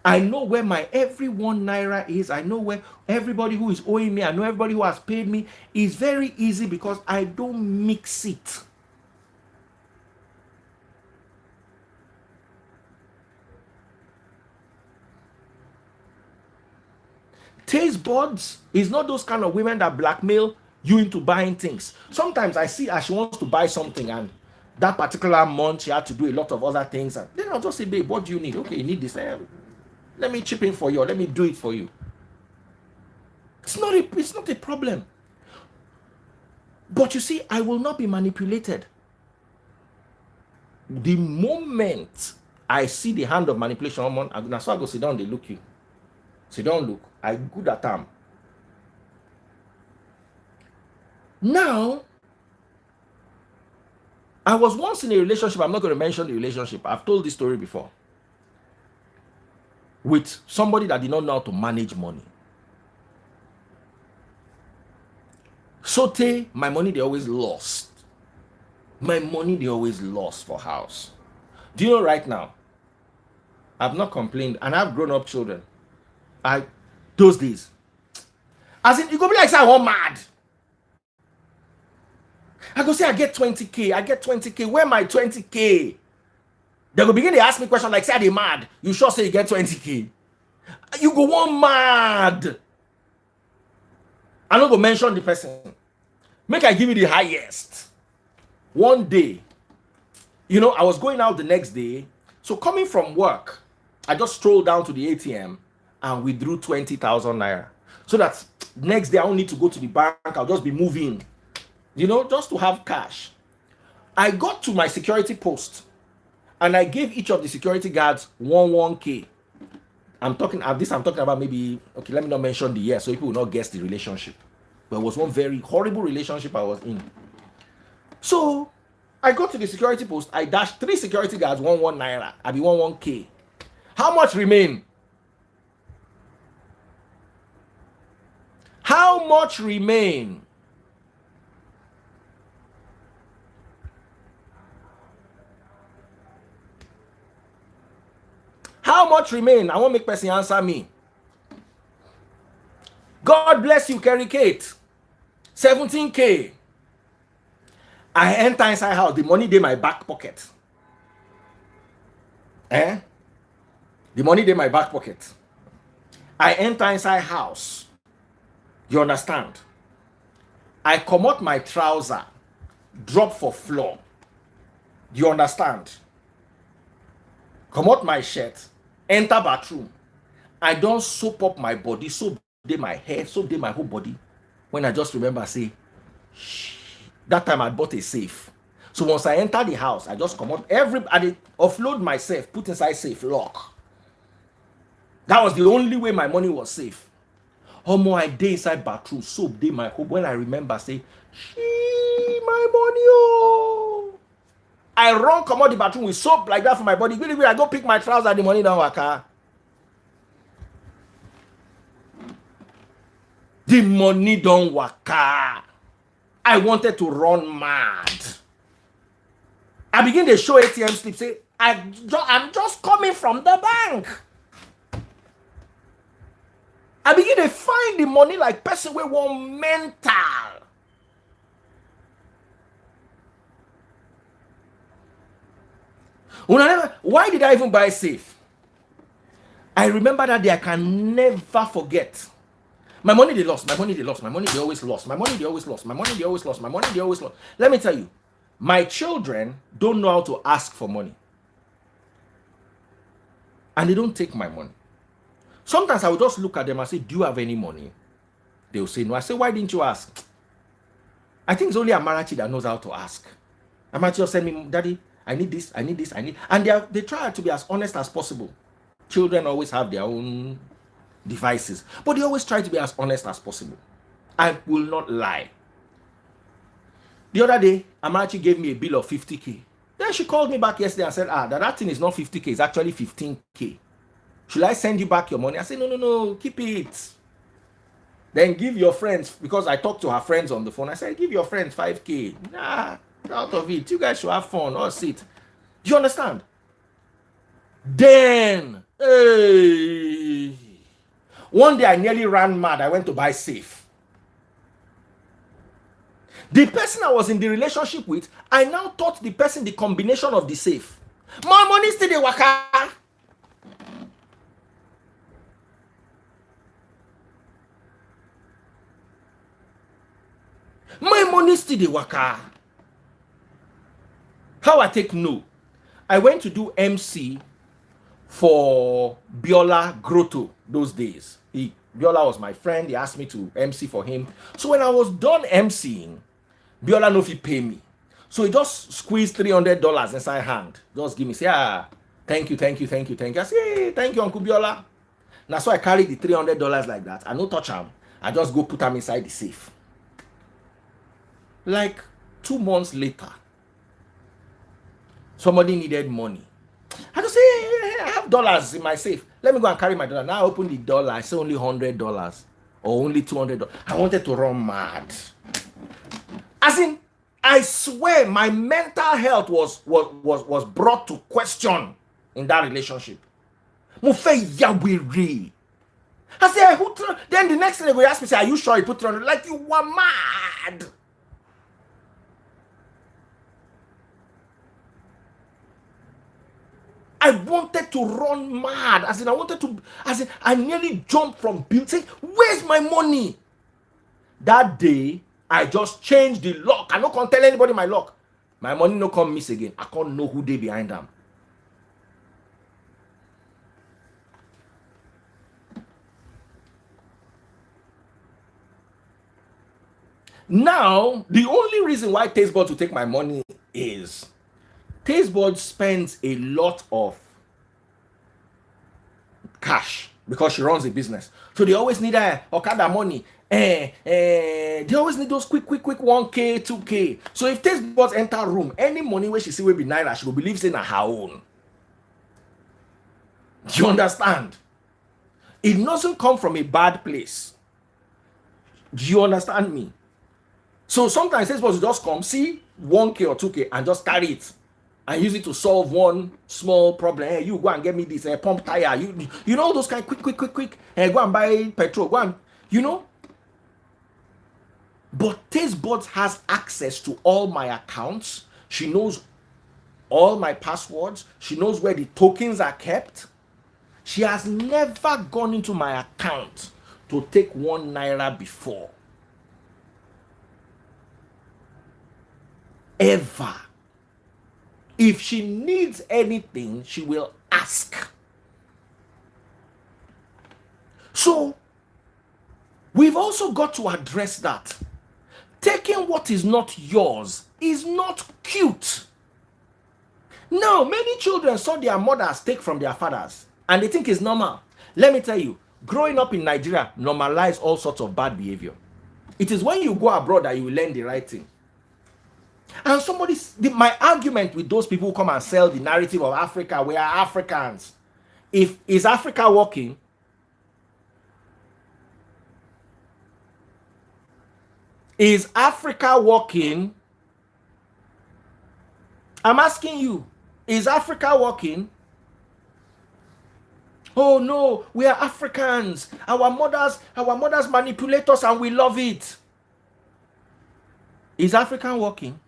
I know where my every 1 naira is. I know where everybody who is owing me, I know everybody who has paid me. It's very easy because I don't mix it. Taste buds is not those kind of women that blackmail you into buying things. Sometimes I see her, she wants to buy something, and that particular month she had to do a lot of other things. And then I'll just say, babe, what do you need? Okay, you need this. Let me chip in for you, or let me do it for you. It's not a problem. But you see, I will not be manipulated. The moment I see the hand of manipulation, I'm going to go sit down, they look you. Sit down, look. I good at them. Now, I was once in a relationship. I'm not going to mention the relationship. I've told this story before. With somebody that did not know how to manage money. Sote, my money they always lost. My money they always lost for house. Do you know right now? I've not complained, and I've grown up children. Those days. As in, you go be like, say, I want mad. I go say, I get 20K. Where my 20K? They go begin to ask me questions like, say, they mad. You sure say you get 20K? You go one mad. I'm not going to mention the person. Make I give you the highest. One day, I was going out the next day. So coming from work, I just strolled down to the ATM and withdrew 20,000 naira. So that next day I don't need to go to the bank. I'll just be moving. just to have cash. I got to my security post and I gave each of the security guards 1K. I'm talking about maybe, okay, let me not mention the year so people will not guess the relationship. But it was one very horrible relationship I was in. So I go to the security post, I dashed 3 security guards 1 naira. I be 1K. How much remain? How much remain? How much remain? I won't make person answer me. God bless you, Kerry Kate. 17K. I enter inside house. The money dey my back pocket. The money dey my back pocket. I enter inside house. You understand? I comot my trouser, drop for floor. You understand? Comot my shirt, enter bathroom. I don soap up my body, soap dey my hair, soap dey my whole body. When I just remember, say, shh, that time I bought a safe. So once I enter the house, I just comot I offload myself, put inside safe, lock. That was the only way my money was safe. Omo, I dey inside bathroom, soap dey my whole. When I remember, say, shee, my money, oh. I run comot the bathroom with soap like that for my body. Really, I go pick my trousers, the money don waka. The money don waka. I wanted to run mad. I begin to show ATM slip, say, I'm just coming from the bank. I begin to find the money like person wey wan mental. Why did I even buy safe? I remember that day. I can never forget. My money they lost. My money they lost. My money they always lost. My money they always lost. My money they always lost. My money they always lost. Let me tell you, my children don't know how to ask for money. And they don't take my money. Sometimes I will just look at them and say, do you have any money? They will say no. I say, why didn't you ask? I think it's only Amarachi that knows how to ask. Amarachi will send me, Daddy, I need this, I need this, I need. And they try to be as honest as possible. Children always have their own devices, but they always try to be as honest as possible. I will not lie. The other day, Amarachi gave me a bill of 50K. Then she called me back yesterday and said, that thing is not 50K, it's actually 15K. Should I send you back your money? I said, no, keep it. Then give your friends, because I talked to her friends on the phone. I said, give your friends 5K. Nah, out of it. You guys should have fun or sit. Do you understand? Then, hey, one day I nearly ran mad. I went to buy safe. The person I was in the relationship with, I now taught the person the combination of the safe. My money still dey waka. My money still dey waka. How I take no? I went to do MC for Biola Grotto those days. Biola was my friend. He asked me to MC for him. So when I was done MCing, Biola no fit pay me. So he just squeezed $300 inside hand. Just give me, say, thank you. I say, hey, thank you, Uncle Biola. Now, so I carry the $300 like that. I no touch him. I just go put them inside the safe. Like 2 months later, somebody needed money. I just say, hey, I have dollars in my safe. Let me go and carry my dollar. Now I open the dollar. I say only $100 or only $200. I wanted to run mad. As in, I swear my mental health was brought to question in that relationship. I say, then the next thing they will ask me, say, are you sure you put 300? Like, you were mad. I wanted to run mad. I nearly jumped from building, saying, where's my money? That day, I just changed the lock. I no can't tell anybody my lock. My money no come miss again. I can't know who they behind them. Now, the only reason why Tastebud will take my money is Tastebud spends a lot of cash because she runs a business. So they always need Okada money. They always need those quick 1K, 2K. So if Tastebud enter room, any money where she see will be naira, she will believe saying her own. Do you understand? It doesn't come from a bad place. Do you understand me? So sometimes Tastebud will just come, see 1K or 2K and just carry it and use it to solve one small problem. Hey, you go and get me this pump tire. You know those kind of quick. Hey, go and buy petrol. Go and, you know. But Tastebud has access to all my accounts. She knows all my passwords. She knows where the tokens are kept. She has never gone into my account to take 1 naira before. Ever. If she needs anything, she will ask. So, we've also got to address that. Taking what is not yours is not cute. Now, many children saw their mothers take from their fathers, and they think it's normal. Let me tell you, growing up in Nigeria normalize all sorts of bad behavior. It is when you go abroad that you learn the right thing. And my argument with those people who come and sell the narrative of Africa, we are Africans. Is Africa working? Is Africa working? I'm asking you, is Africa working? Oh no, we are Africans. Our mothers manipulate us and we love it. Is Africa working?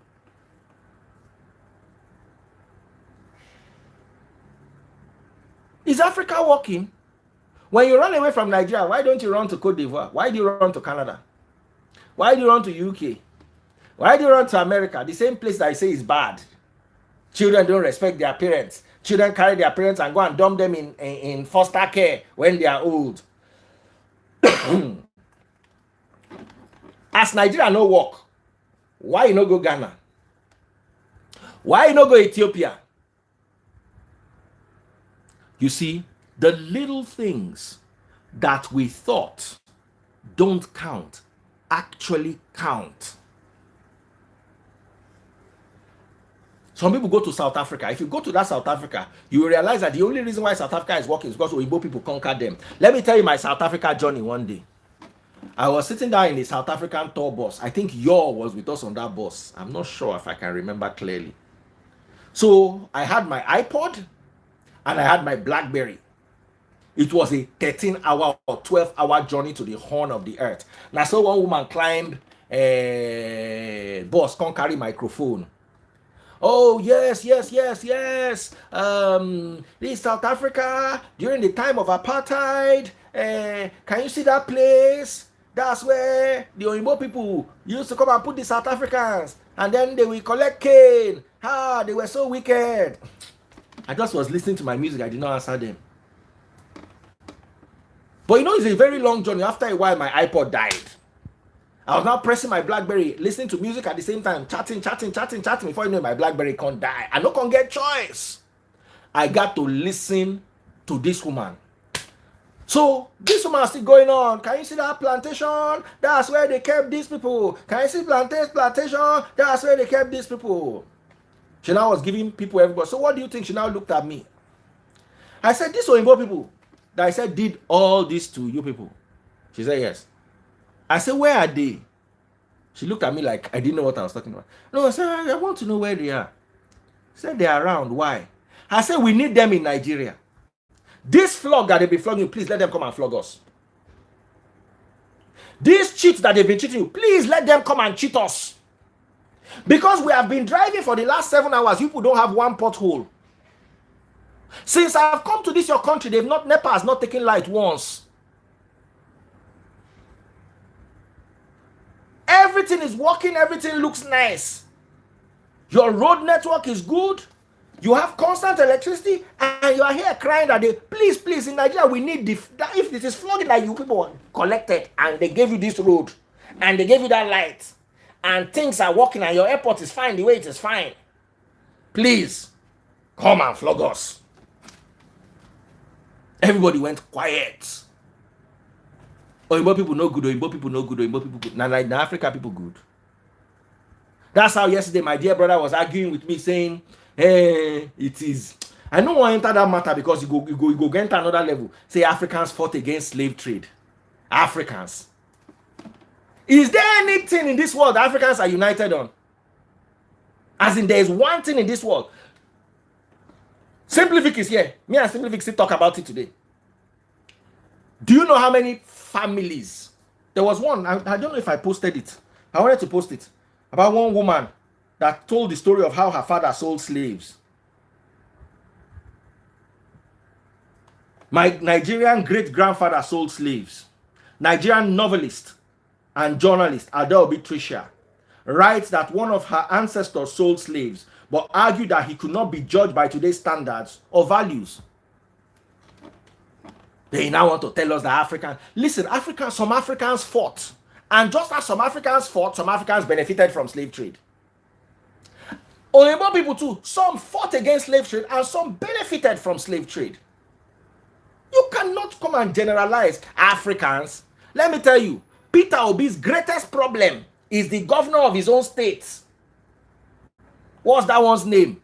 Is Africa working? When you run away from Nigeria, why don't you run to Cote d'Ivoire? Why do you run to Canada? Why do you run to UK? Why do you run to America? The same place that I say is bad. Children don't respect their parents. Children carry their parents and go and dump them in foster care when they are old. As Nigeria no work, why you no go Ghana? Why you no go Ethiopia? You see, the little things that we thought don't count actually count. Some people go to South Africa. If you go to that South Africa, you will realize that the only reason why South Africa is working is because Igbo people conquered them. Let me tell you my South Africa journey one day. I was sitting down in a South African tour bus. I think Yor was with us on that bus. I'm not sure if I can remember clearly. So I had my iPod and I had my BlackBerry. It was a 13-hour or 12-hour journey to the horn of the earth. And I saw one woman climb a bus, can't carry microphone. Oh, yes. This is South Africa during the time of apartheid. Can you see that place? That's where the Oyibo people used to come and put the South Africans. And then they will collect cane. They were so wicked. I just was listening to my music. I did not answer them. But you know, it's a very long journey. After a while, my iPod died. I was now pressing my BlackBerry, listening to music at the same time, chatting. Before you know, my BlackBerry can't die. I don't get choice. I got to listen to this woman. So this woman is still going on. Can you see that plantation? That's where they kept these people. Can you see plantation? That's where they kept these people. She now was giving people everybody. So what do you think? She now looked at me. I said, these Oyinbo people that I said did all this to you people. She said, yes. I said, where are they? She looked at me like I didn't know what I was talking about. No, I said, I want to know where they are. She said, they are around. Why? I said, we need them in Nigeria. This flog that they've been flogging you, please let them come and flog us. These cheats that they've been cheating you, please let them come and cheat us. Because we have been driving for the last 7 hours, you people don't have one pothole. Since I've come to this your country, NEPA has not taken light once. Everything is working, everything looks nice. Your road network is good. You have constant electricity, and you are here crying that please, in Nigeria, we need if it is flooding that you people collected, and they gave you this road, and they gave you that light, and things are working and your airport is fine the way it is fine, please come and flog us. Everybody went quiet. Oyibo people no good, Oyibo people no good, Oyibo people good. Now Africa people good. That's how yesterday my dear brother was arguing with me saying, hey, it is. I don't want to enter that matter because you go enter another level. Say Africans fought against slave trade. Africans. Is there anything in this world Africans are united on? As in, there is one thing in this world. Simply Vic is here. Me and Simply Vic still talk about it today. Do you know how many families? There was one, I don't know if I posted it. I wanted to post it. About one woman that told the story of how her father sold slaves. My Nigerian great-grandfather sold slaves. Nigerian novelist and journalist Adeobi Tricia writes that one of her ancestors sold slaves, but argued that he could not be judged by today's standards or values. They now want to tell us that some Africans fought. And just as some Africans fought, some Africans benefited from slave trade. Oyibo people too, some fought against slave trade and some benefited from slave trade. You cannot come and generalize Africans. Let me tell you, Peter Obi's greatest problem is the governor of his own state. What's that one's name?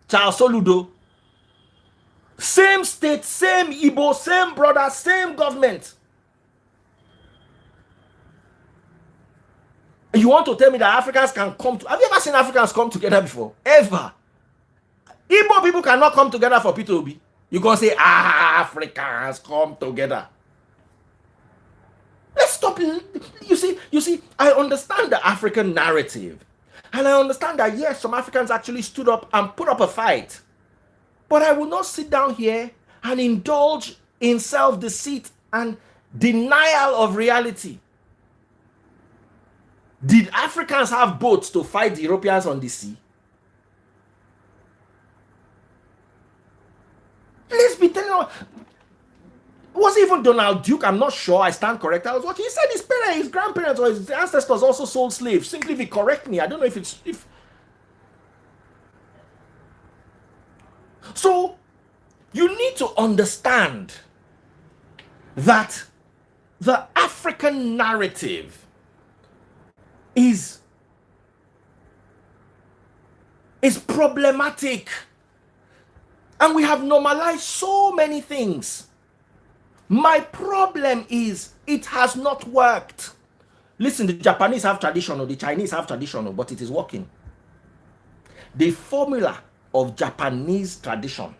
Charles Soludo. Same state, same Igbo, same brother, same government. You want to tell me that Africans can come to... Have you ever seen Africans come together before? Ever. Igbo people cannot come together for Peter Obi. You gonna say, Africans come together. Let's stop. You see, I understand the African narrative. And I understand that, yes, some Africans actually stood up and put up a fight. But I will not sit down here and indulge in self-deceit and denial of reality. Did Africans have boats to fight the Europeans on the sea? Let's be telling you. Was it even Donald Duke? I'm not sure. I stand correct. I was watching. He said his parents, his grandparents, or his ancestors also sold slaves. Simply, if he correct me, I don't know if it's if. So, you need to understand that the African narrative is problematic. And we have normalized so many things. My problem is it has not worked. Listen, the Japanese have traditional, the Chinese have traditional, but it is working. The formula of Japanese tradition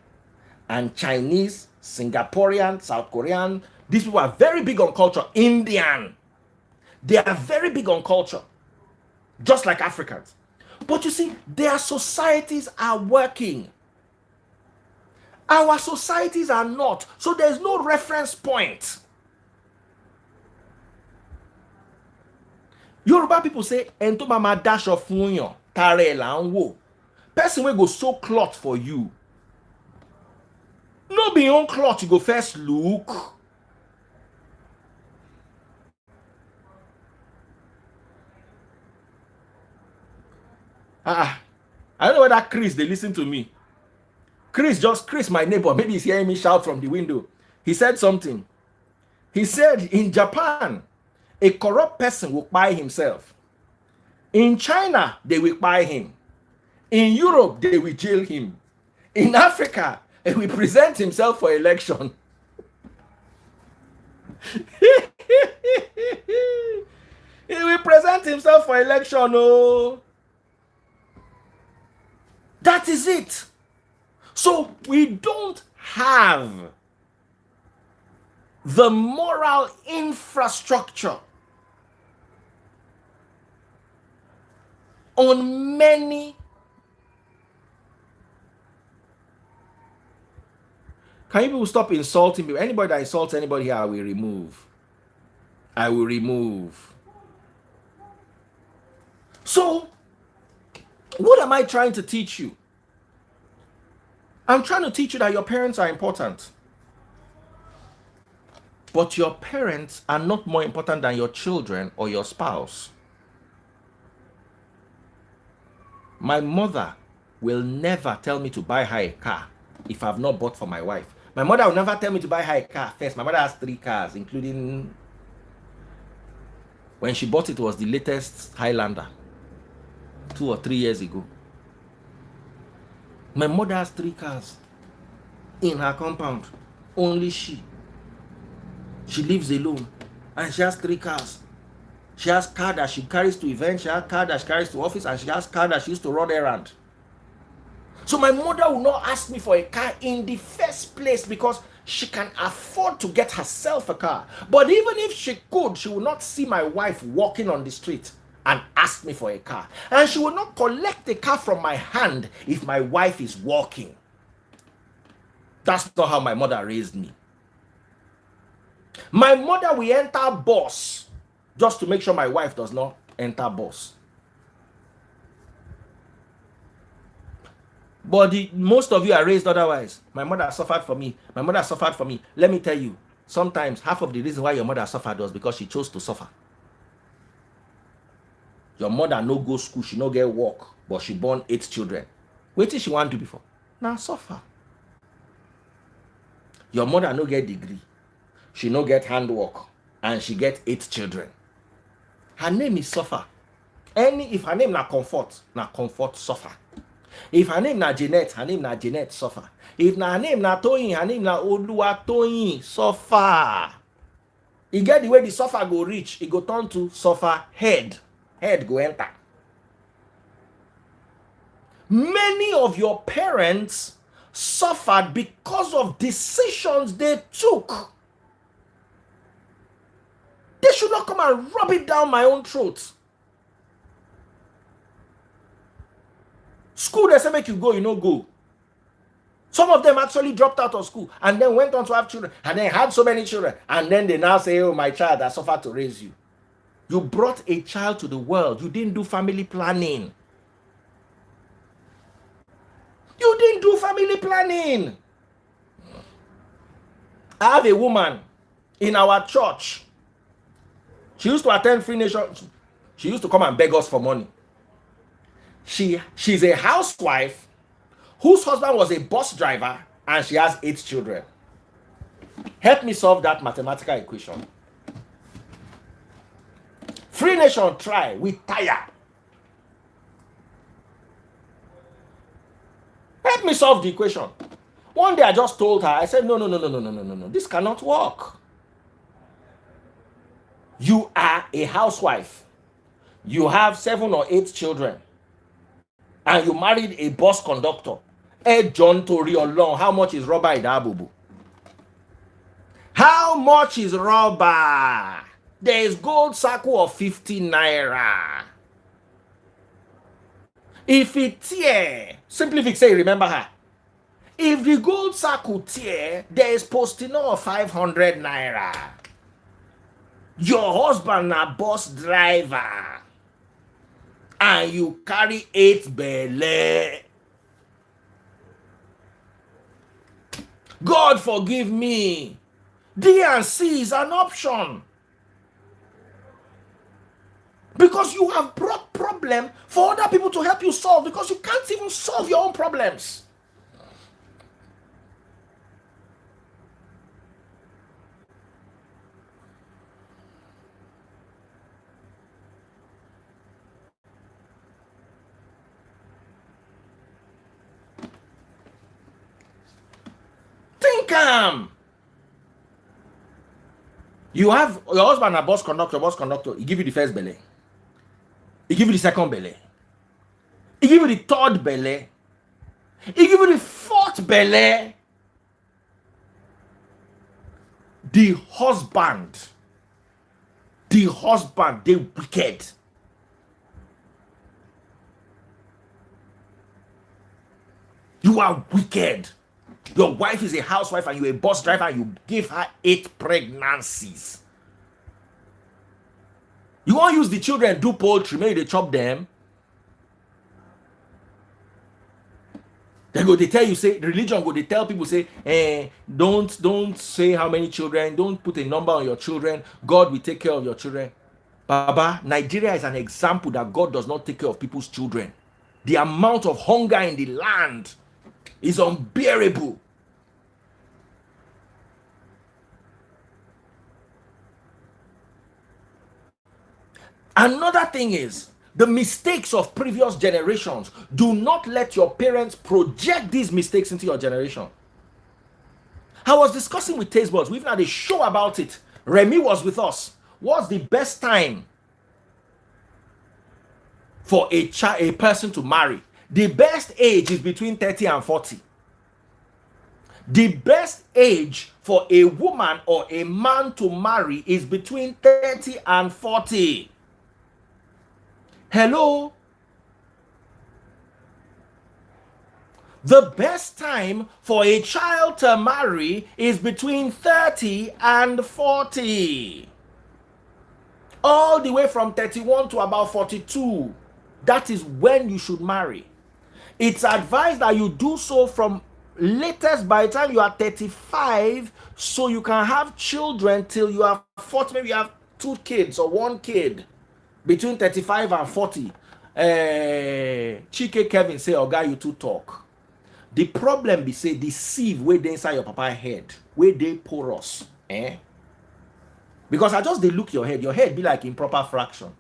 and Chinese, Singaporean, South Korean, these people are very big on culture. Indian, they are very big on culture, just like Africans. But you see, their societies are working. Our societies are not. So there's no reference point. Yoruba people say, Ento mama dash of funyo, tare lanwo. Person will go so cloth for you. No beyond cloth, you go first look. I don't know whether Chris, they listen to me. Chris, my neighbor, maybe he's hearing me shout from the window. He said something. He said in Japan, a corrupt person will buy himself. In China, they will buy him. In Europe, they will jail him. In Africa, he will present himself for election. He will present himself for election. Oh. That is it. So we don't have the moral infrastructure on many. Can you people stop insulting me? Anybody that insults anybody here, I will remove. I will remove. So, what am I trying to teach you? I'm trying to teach you that your parents are important. But your parents are not more important than your children or your spouse. My mother will never tell me to buy her a car if I've not bought for my wife. My mother will never tell me to buy her a car first. My mother has 3 cars, including when she bought it was the latest Highlander 2 or 3 years ago. My mother has 3 cars in her compound. Only she. She lives alone and she has 3 cars. She has car that she carries to events, she has car that she carries to office, and she has car that she used to run errand. So my mother will not ask me for a car in the first place because she can afford to get herself a car. But even if she could, she will not see my wife walking on the street and ask me for a car. And she will not collect a car from my hand if my wife is walking. That's not how my mother raised me. My mother will enter bus just to make sure my wife does not enter bus. But most of you are raised otherwise. My mother suffered for me. My mother suffered for me. Let me tell you, sometimes half of the reason why your mother suffered was because she chose to suffer. Your mother no go school, she no get work, but she born 8 children. What did she want to do before? Now suffer. Your mother no get degree, she no get handwork, and she get 8 children. Her name is suffer. If her name na comfort suffer. If her name na Janet, her name na Janet suffer. If her name na Toyin, her name na Oluwatoyin suffer. E get the way the suffer go reach, e go turn to suffer head. Head go enter. Many of your parents suffered because of decisions they took. They should not come and rub it down my own throat. School, they say make you go, you no go. Some of them actually dropped out of school and then went on to have children and then had so many children. And then they now say, oh, my child, I suffered to raise you. You brought a child to the world. You didn't do family planning. You didn't do family planning. I have a woman in our church. She used to attend Free Nation. She used to come and beg us for money. She's a housewife whose husband was a bus driver and she has 8 children. Help me solve that mathematical equation. Free Nation try, we tire. Help me solve the equation. One day I just told her, I said, no, this cannot work. You are a housewife. You have 7 or 8 children. And you married a bus conductor. John Tori Olong, how much is rubber in Abubu? How much is rubber? There is gold circle of 50 naira. If it tear, simply say, remember her. If the gold circle tear, there is postino of 500 naira. Your husband a bus driver. And you carry 8 belle. God forgive me. D&C is an option. Because you have brought problem for other people to help you solve because you can't even solve your own problems. Think you have your husband a bus conductor, he give you the first belly. He give you the second belly. He give you the third belly. He give you the fourth belly. The husband, they wicked. You are wicked. Your wife is a housewife and you're a bus driver and you give her 8 pregnancies. You won't use the children do poultry, maybe they chop them. They tell you, say, religion they tell people, say, don't say how many children, don't put a number on your children, God will take care of your children. Baba, Nigeria is an example that God does not take care of people's children. The amount of hunger in the land is unbearable. Another thing is the mistakes of previous generations. Do not let your parents project these mistakes into your generation. I was discussing with Taste Buds. We've had a show about it. Remy was with us. What's the best time for a person to marry? The best age is between 30 and 40. The best age for a woman or a man to marry is between 30 and 40. Hello? The best time for a child to marry is between 30 and 40. All the way from 31 to about 42. That is when you should marry. It's advised that you do so from latest by the time you are 35, so you can have children till you are 40. Maybe you have 2 kids or 1 kid between 35 and 40. Chike Kevin say, oh guy, you too talk. The problem be say the sieve wey dey inside your papa head, wey dey porous, because I just dey look your head be like improper fraction.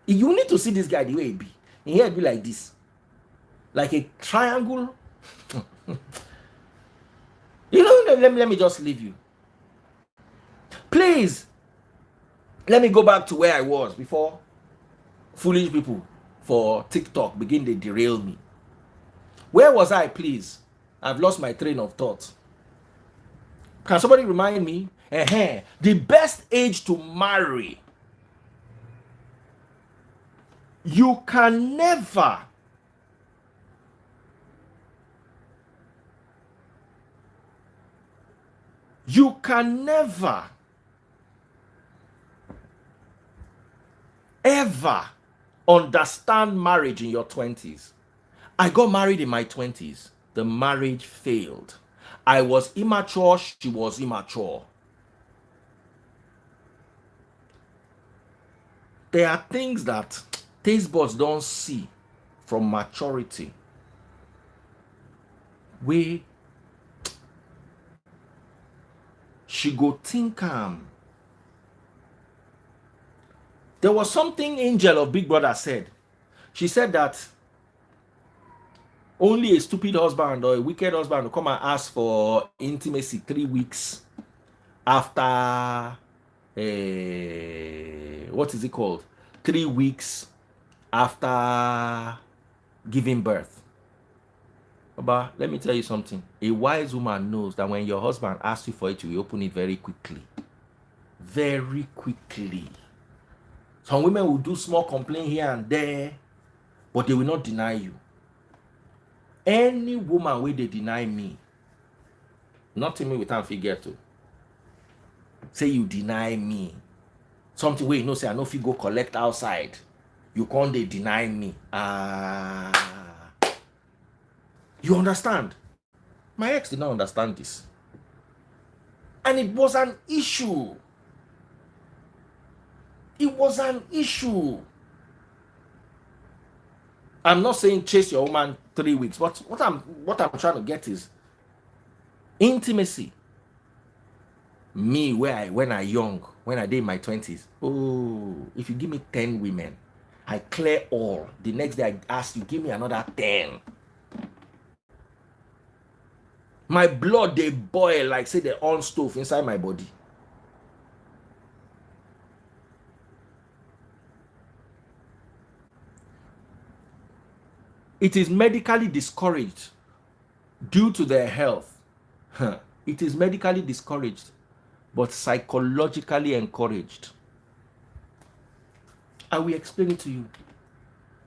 You need to see this guy the way he be. His head be like this, like a triangle. You know, let me just leave you. Please, let me go back to where I was before foolish people for TikTok begin to derail me. Where was I, please? I've lost my train of thought. Can somebody remind me? The best age to marry. You can never ever understand marriage in your 20s. I got married in my 20s. The marriage failed. I was immature, she was immature. There are things that taste buds don't see from maturity. She go think there was something Angel of Big Brother said. She said that only a stupid husband or a wicked husband will come and ask for intimacy 3 weeks after what is it called? 3 weeks after giving birth. But let me tell you something. A wise woman knows that when your husband asks you for it, you will open it very quickly. Very quickly. Some women will do small complaint here and there, but they will not deny you. Any woman where they deny me, not to me without figure to say you deny me. Something where you know say I know if you go collect outside, you can't they deny me. You understand? My ex did not understand this. And it was an issue. It was an issue. I'm not saying chase your woman 3 weeks, but what I'm trying to get is intimacy. Me, when I young, when I did my 20s, oh, if you give me 10 women, I clear all. The next day I ask you, give me another 10. My blood, they boil like say the on stove inside my body. It is medically discouraged due to their health. It is medically discouraged, but psychologically encouraged. I will explain it to you.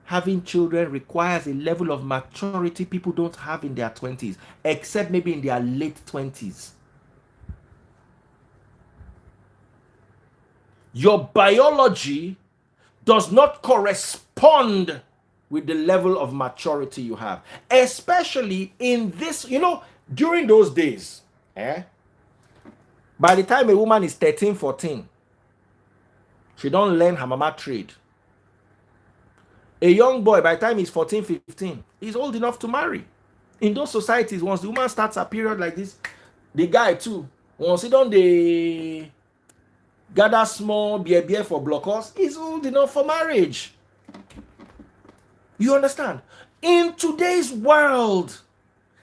Having children requires a level of maturity people don't have in their 20s, except maybe in their late 20s. Your biology does not correspond with the level of maturity you have, especially in this, during those days. By the time a woman is 13, 14, she don't learn her mama trade. A young boy, by the time he's 14, 15, he's old enough to marry. In those societies, once the woman starts a period like this, the guy too, once he don't they gather small beer for blockers, he's old enough for marriage. You understand? In today's world,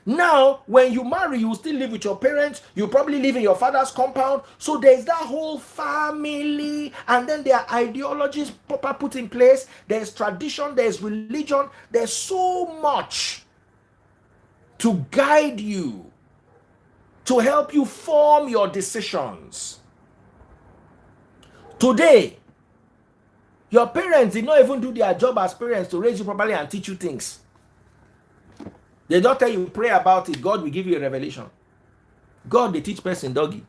now when you marry, you still live with your parents, you probably live in your father's compound, so there's that whole family, and then there are ideologies proper put in place, there's tradition, there's religion, there's so much to guide you, to help you form your decisions. Today, your parents did not even do their job as parents to raise you properly and teach you things. They don't tell you, pray about it, God will give you a revelation. God, they teach person doggy.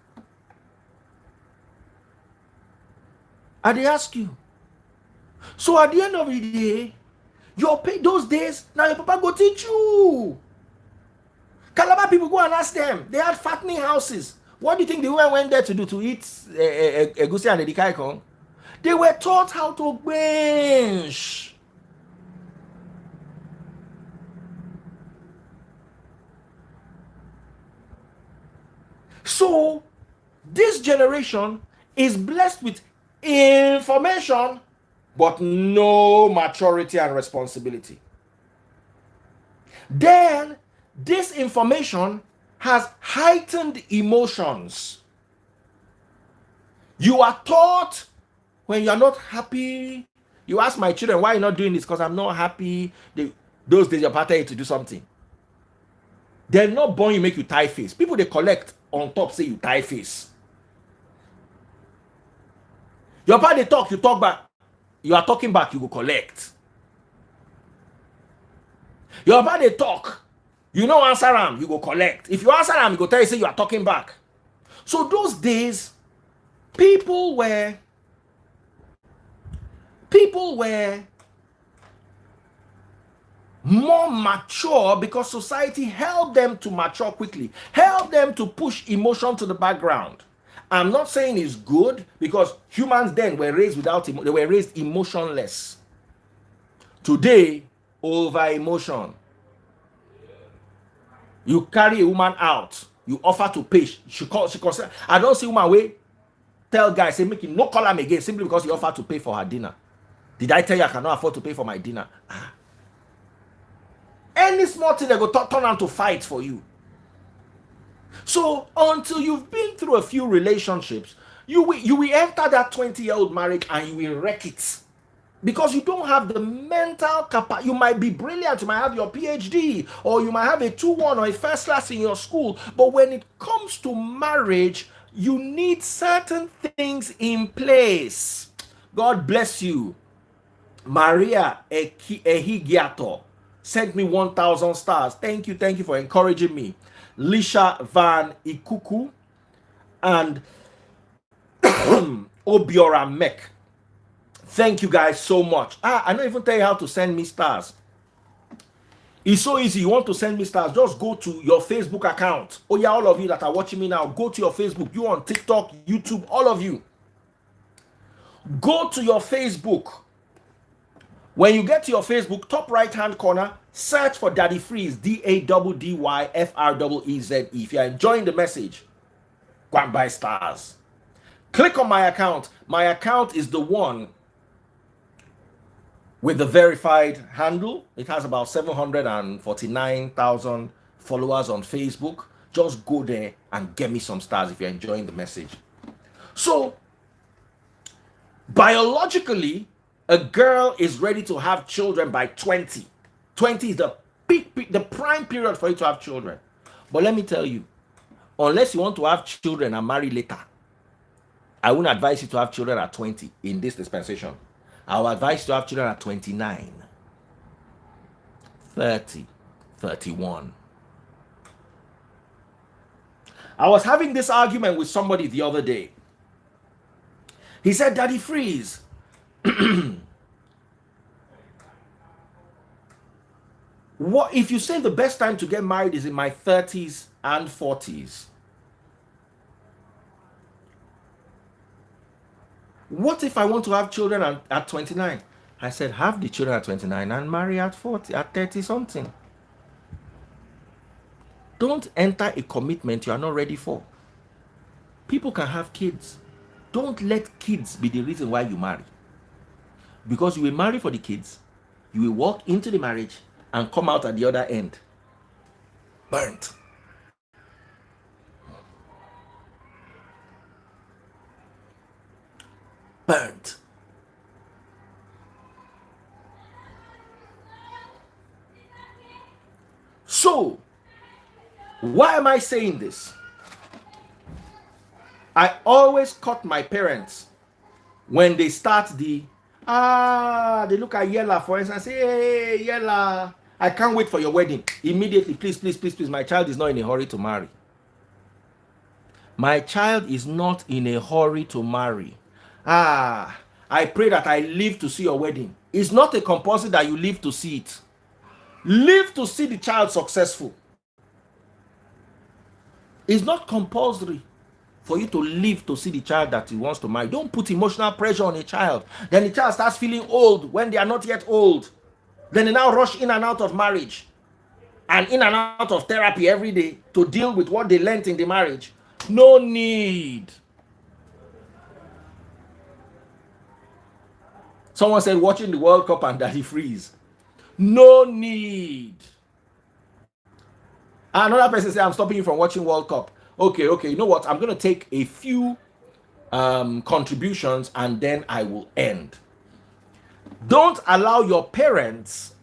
And they ask you. So at the end of the day, your pay those days, now your papa go teach you. Calabar people go and ask them. They had fattening houses. What do you think the women went there to do? To eat egusi and edikaikong? They were taught how to bench. So this generation is blessed with information, but no maturity and responsibility. Then this information has heightened emotions. You are taught when you are not happy. You ask my children, why are you not doing this? Because I'm not happy. Those days your parents tell you to do something. They're not born you make you tie face. People they collect on top say you tie face. Your parents they talk, you talk back. You are talking back, you go collect. Your parents they talk, you know answer them, you go collect. If you answer them, you go tell you say you are talking back. So those days, people were more mature because society helped them to mature quickly, helped them to push emotion to the background. I'm not saying it's good because humans then were raised they were raised emotionless. Today, over emotion. You carry a woman out, you offer to pay. She calls. I don't see woman way tell guys say make him no call him again simply because he offered to pay for her dinner. Did I tell you I cannot afford to pay for my dinner? Any small thing they go turn on to fight for you. So until you've been through a few relationships, you will enter that 20-year-old marriage and you will wreck it. Because you don't have the mental capacity. You might be brilliant, you might have your PhD, or you might have a 2-1 or a first class in your school. But when it comes to marriage, you need certain things in place. God bless you. Maria Ehigiato sent me 1,000 stars. Thank you for encouraging me. Lisha Van Ikuku and Obiora Mek. Thank you guys so much. I don't even tell you how to send me stars. It's so easy. You want to send me stars, just go to your Facebook account. Oh yeah, all of you that are watching me now, go to your Facebook. You on TikTok, YouTube, all of you. Go to your Facebook. When you get to your Facebook, top right hand corner, search for Daddy Freeze, DADDYFREEZE. If you're enjoying the message, go and buy stars. Click on my account. My account is the one with the verified handle. It has about 749,000 followers on Facebook. Just go there and get me some stars if you're enjoying the message. So, biologically, a girl is ready to have children by 20. 20 is the prime period for you to have children. But let me tell you, unless you want to have children and marry later, I wouldn't advise you to have children at 20 in this dispensation. I would advise you to have children at 29, 30, 31. I was having this argument with somebody the other day. He said, Daddy Freeze, what if you say the best time to get married is in my 30s and 40s? What if I want to have children at 29? I said, have the children at 29 and marry at 40, at 30 something. Don't enter a commitment you are not ready for. People can have kids. Don't let kids be the reason why you marry. Because you will marry for the kids, you will walk into the marriage and come out at the other end burnt. Burnt. So, why am I saying this? I always cut my parents when they start they look at Yella for instance, hey Yella, I can't wait for your wedding. Immediately, please, my child is not in a hurry to marry. My child is not in a hurry to marry. I pray that I live to see your wedding. It's not a compulsory that you live to see it. Live to see the child successful. It's not compulsory for you to live to see the child that he wants to marry. Don't put emotional pressure on a child. Then the child starts feeling old when they are not yet old. Then they now rush in and out of marriage and in and out of therapy every day to deal with what they learned in the marriage. No need. Someone said watching the World Cup and Daddy freeze. No need. Another person said, I'm stopping you from watching World Cup. Okay, you know what? I'm going to take a few contributions and then I will end. Don't allow your parents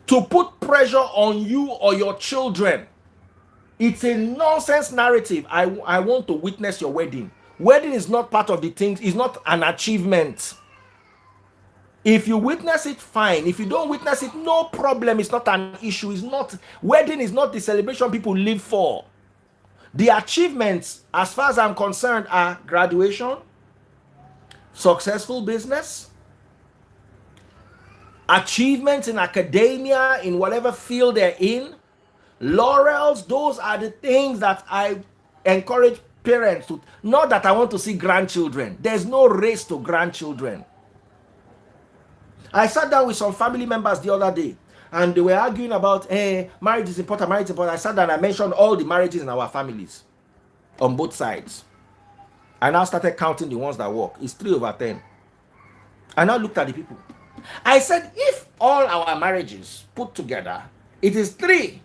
to put pressure on you or your children. It's a nonsense narrative. I want to witness your wedding. Wedding is not part of the things. It's not an achievement. If you witness it, fine. If you don't witness it, no problem. It's not an issue. It's not. Wedding is not the celebration people live for. The achievements, as far as I'm concerned, are graduation, successful business, achievements in academia, in whatever field they're in, laurels. Those are the things that I encourage parents to. Not that I want to see grandchildren. There's no race to grandchildren. I sat down with some family members the other day and they were arguing about, hey, marriage is important, marriage is important. I sat down and I mentioned all the marriages in our families on both sides. I now started counting the ones that work. It's 3/10. I now looked at the people. I said, if all our marriages put together, it is 3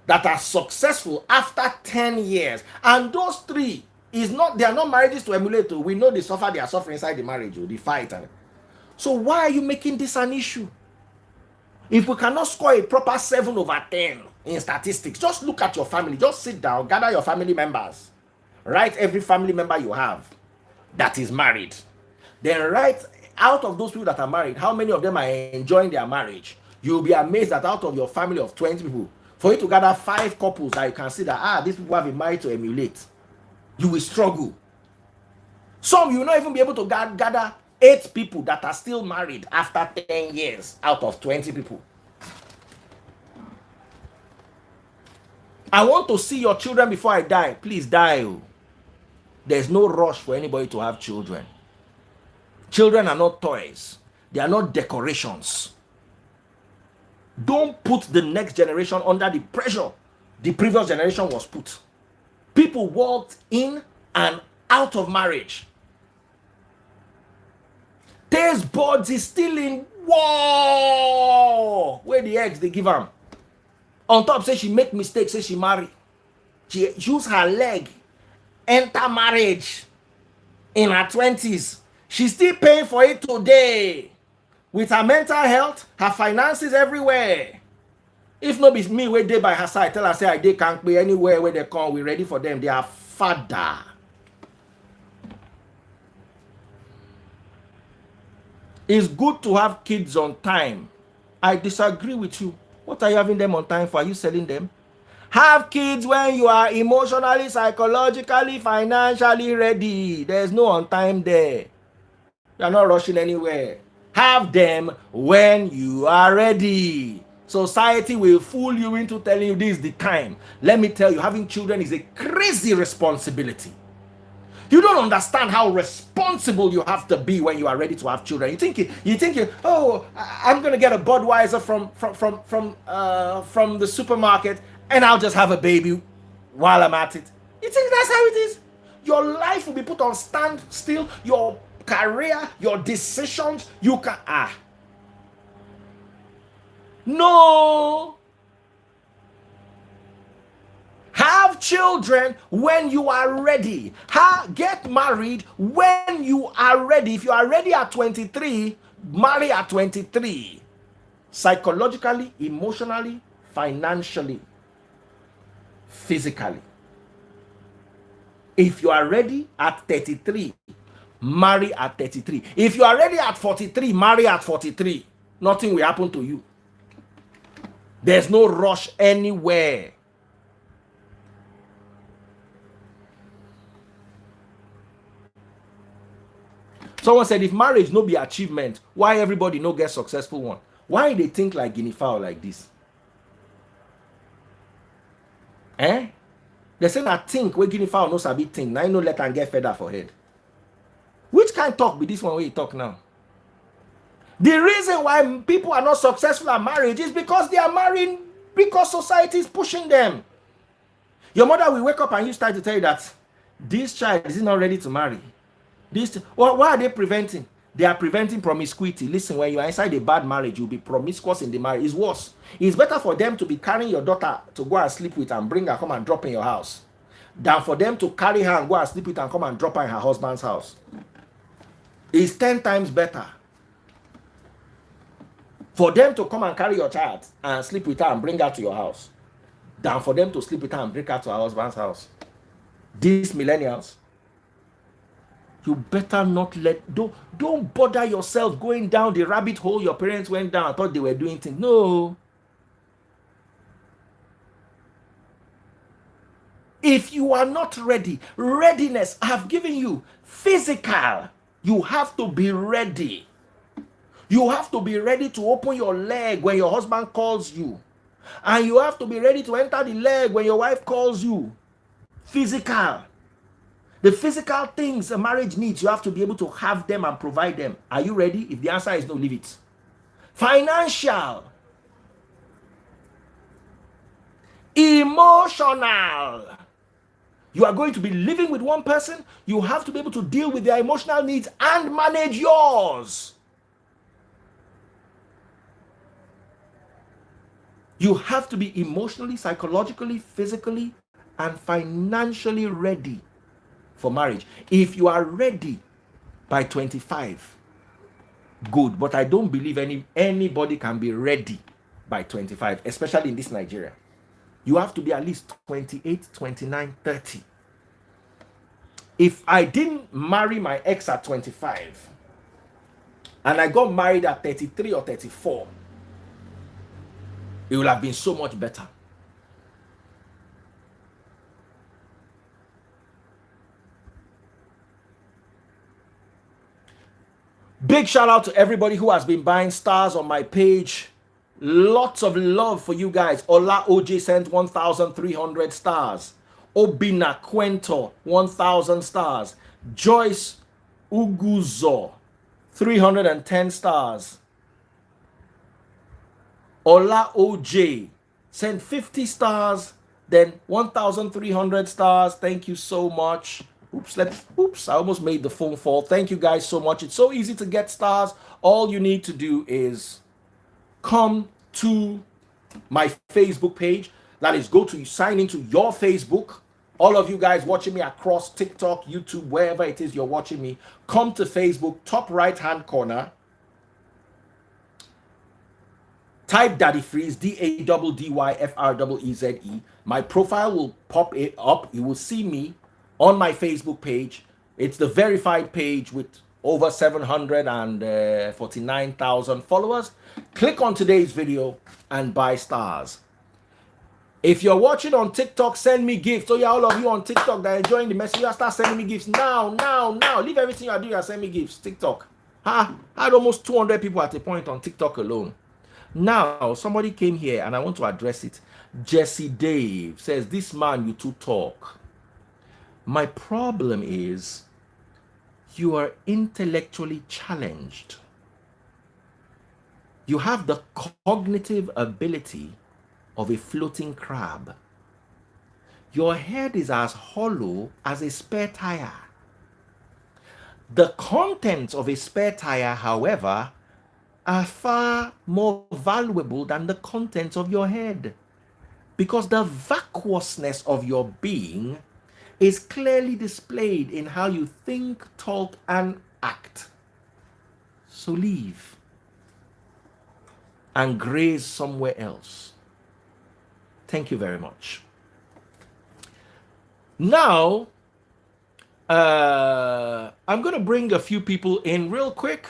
that are successful after 10 years. And those 3 they are not marriages to emulate. We know they suffer, they are suffering inside the marriage, the fight. So why are you making this an issue? If we cannot score a proper 7/10 in statistics, just look at your family. Just sit down, gather your family members. Write every family member you have that is married. Then write out of those people that are married, how many of them are enjoying their marriage. You'll be amazed that out of your family of 20 people, for you to gather 5 couples that you can see that, these people have a marriage to emulate, you will struggle. Some you will not even be able to gather 8 people that are still married after 10 years out of 20 people. I want to see your children before I die. Please die. There's no rush for anybody to have children. Children are not toys. They are not decorations. Don't put the next generation under the pressure the previous generation was put. People walked in and out of marriage. Taste buds is still in war. Where the eggs they give them? On top, say she make mistakes, say she marry. She use her leg, enter marriage in her 20s. She's still paying for it today. With her mental health, her finances everywhere. If not be me where they by her side, tell her say they can't be anywhere where they come, we ready for them. They are father. It's good to have kids on time. I disagree with you. What are you having them on time for? Are you selling them? Have kids when you are emotionally, psychologically, financially ready. There's no on time there. You're not rushing anywhere. Have them when you are ready. Society will fool you into telling you this is the time. Let me tell you, having children is a crazy responsibility. You don't understand how responsible you have to be when you are ready to have children. You think oh, I'm gonna get a Budweiser from the supermarket and I'll just have a baby while I'm at it. You think that's how it is? Your life will be put on standstill. Your career, your decisions. You can no. Have children when you are ready. Get married when you are ready. If you are ready at 23, marry at 23. Psychologically, emotionally, financially, physically. If you are ready at 33, marry at 33. If you are ready at 43, marry at 43. Nothing will happen to you. There's no rush anywhere. Someone said, if marriage no be achievement, why everybody no get successful one? Why they think like guinea fowl like this? They say that think where guinea fowl no sabi think. Now you no let am get feather for head. Which kind talk be this one where you talk now? The reason why people are not successful at marriage is because they are marrying because society is pushing them. Your mother will wake up and you start to tell you that this child is not ready to marry. Why are they preventing? They are preventing promiscuity. Listen, when you are inside a bad marriage, you'll be promiscuous in the marriage. It's worse. It's better for them to be carrying your daughter to go and sleep with and bring her come and drop in your house than for them to carry her and go and sleep with and come and drop her in her husband's house. It's 10 times better for them to come and carry your child and sleep with her and bring her to your house than for them to sleep with her and bring her to her husband's house. These millennials, you better not don't bother yourself going down the rabbit hole your parents went down and thought they were doing things. No. If you are not ready, readiness I have given you physical. You have to be ready. You have to be ready to open your leg when your husband calls you. And you have to be ready to enter the leg when your wife calls you. Physical. The physical things a marriage needs, you have to be able to have them and provide them. Are you ready? If the answer is no, leave it. Financial. Emotional. You are going to be living with one person. You have to be able to deal with their emotional needs and manage yours. You have to be emotionally, psychologically, physically, and financially ready for marriage. If you are ready by 25, good. But I don't believe anybody can be ready by 25, especially in this Nigeria. You have to be at least 28, 29, 30. If I didn't marry my ex at 25 and I got married at 33 or 34, it would have been so much better. Big shout out to everybody who has been buying stars on my page. Lots of love for you guys. Ola OJ sent 1,300 stars. Obina Quento 1,000 stars. Joyce Uguzo 310 stars. Ola OJ sent 50 stars, then 1,300 stars. Thank you so much. Oops, I almost made the phone fall. Thank you guys so much. It's so easy to get stars. All you need to do is come to my Facebook page. That is, go to sign into your Facebook. All of you guys watching me across TikTok, YouTube, wherever it is you're watching me, come to Facebook, top right hand corner. Type Daddy Freeze, DADDYFREEZE. My profile will pop it up. You will see me on my Facebook page. It's the verified page with over 749,000 followers. Click on today's video and buy stars. If you're watching on TikTok, send me gifts. Oh yeah, all of you on TikTok that are enjoying the message, you start sending me gifts now. Leave everything you are doing and send me gifts. TikTok. I had almost 200 people at a point on TikTok alone. Now, somebody came here and I want to address it. Jesse Dave says, this man, you too talk. My problem is you are intellectually challenged. You have the cognitive ability of a floating crab. Your head is as hollow as a spare tire. The contents of a spare tire, however, are far more valuable than the contents of your head, because the vacuousness of your being is clearly displayed in how you think, talk, and act. So leave and graze somewhere else. Thank you very much. Now, I'm going to bring a few people in real quick.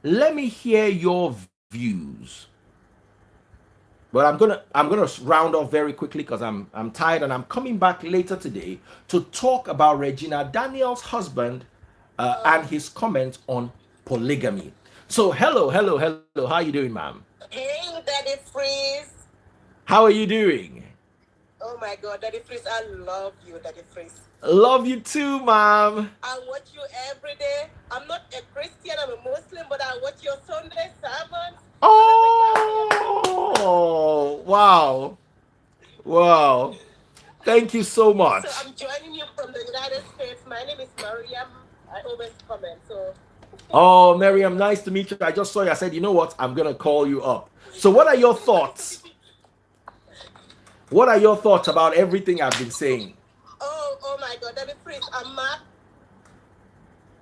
Let me hear your views. But I'm gonna round off very quickly because I'm tired, and I'm coming back later today to talk about Regina Daniel's husband and his comments on polygamy. So hello. How are you doing, ma'am? Hey, Daddy Freeze. How are you doing? Oh my God, Daddy Freeze, I love you, Daddy Freeze. Love you too, ma'am. I watch you every day. I'm not a Christian, I'm a Muslim, but I watch your Sunday sermons, and I'm a Ghanaian. Oh, wow. Thank you so So much. I'm joining you from the United States. My name is Mariam. I always comment. So Oh, Miriam, nice to meet you. I just saw you. I said, you know what? I'm gonna call you up. So, what are your nice to thoughts? meet you. What are your thoughts about everything I've been saying? Oh my God, Daddy Freeze. I'm married.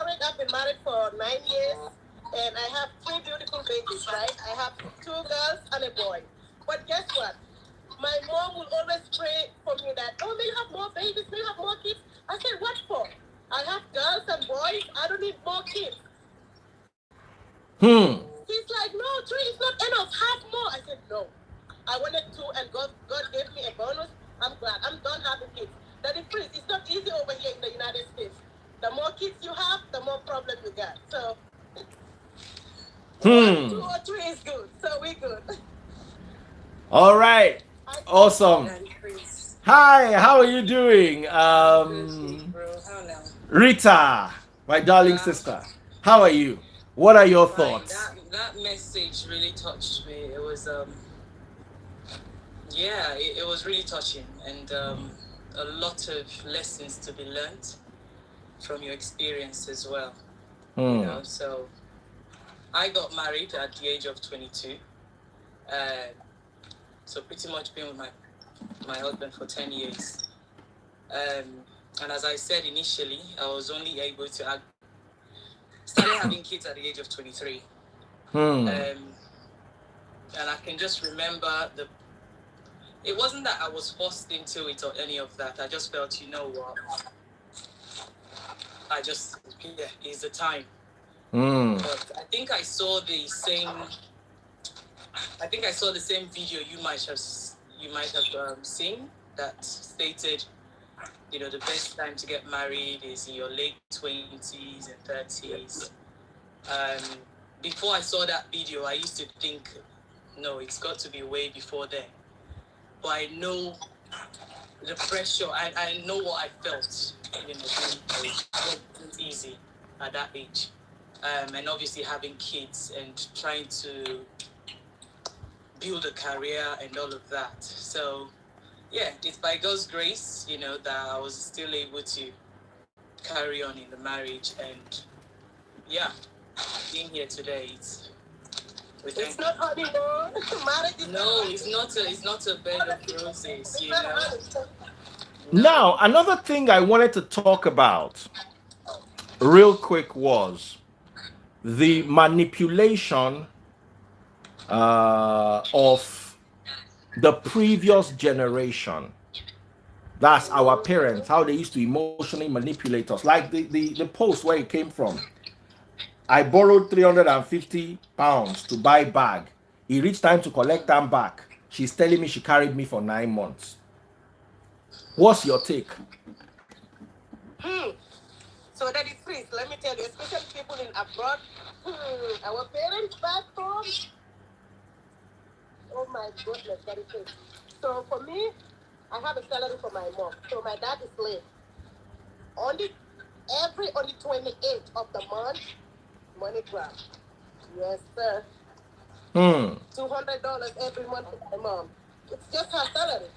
I've been married for 9 years, and I have three beautiful babies. Right? I have two girls and a boy. But guess what? My mom will always pray for me that, oh, may you have more babies, may you have more kids. I said, what for? I have girls and boys. I don't need more kids. Hmm. He's like, no, three is not enough. Have more. I said, no. I wanted two, and God gave me a bonus. I'm glad. I'm done having kids. That is free. It's not easy over here in the United States. The more kids you have, the more problem you got. So one, two, Hmm. or three is good. So we good. All right. I Awesome. Daddy Chris. Hi. How are you doing? I'm good, big bro. How now? Rita, my darling Uh, sister. How are you? What are your fine. thoughts? That message really touched me. It was yeah, it was really touching, and a lot of lessons to be learned from your experience as well. You Hmm. know, so I got married at the age of 22. Uh, so pretty much been with my husband for 10 years. And as I said initially, I was only able to started having kids at the age of 23. Hmm. And I can just remember it wasn't that I was forced into it or any of that. I just felt, you know what, yeah, it's the time. Hmm. But I think I saw the same video you might have seen that stated, you know, the best time to get married is in your late 20s and 30s. Um, Before I saw that video, I used to think, no, it's got to be way before then. But I know the pressure. I know what I felt. You know, being married wasn't easy at that age, and obviously having kids and trying to build a career and all of that. So yeah, it's by God's grace, you know, that I was still able to carry on in the marriage, and yeah, being here today, it's not honeymoon. Marriage is no, it's not a bed of roses, you know. No. Now, another thing I wanted to talk about real quick was the manipulation of the previous generation. That's our parents, how they used to emotionally manipulate us. Like the post where it came from. I borrowed 350 pounds to buy bag. It reached time to collect them back. She's telling me she carried me for 9 months. What's your take? Hmm. So that is free. So let me tell you, especially people in abroad, our parents back home. Oh my goodness, that is free. So for me, I have a salary for my mom. So my dad is late. On the on the 28th of the month, money grab. Yes, sir. $200 every month for my mom. It's just her salary.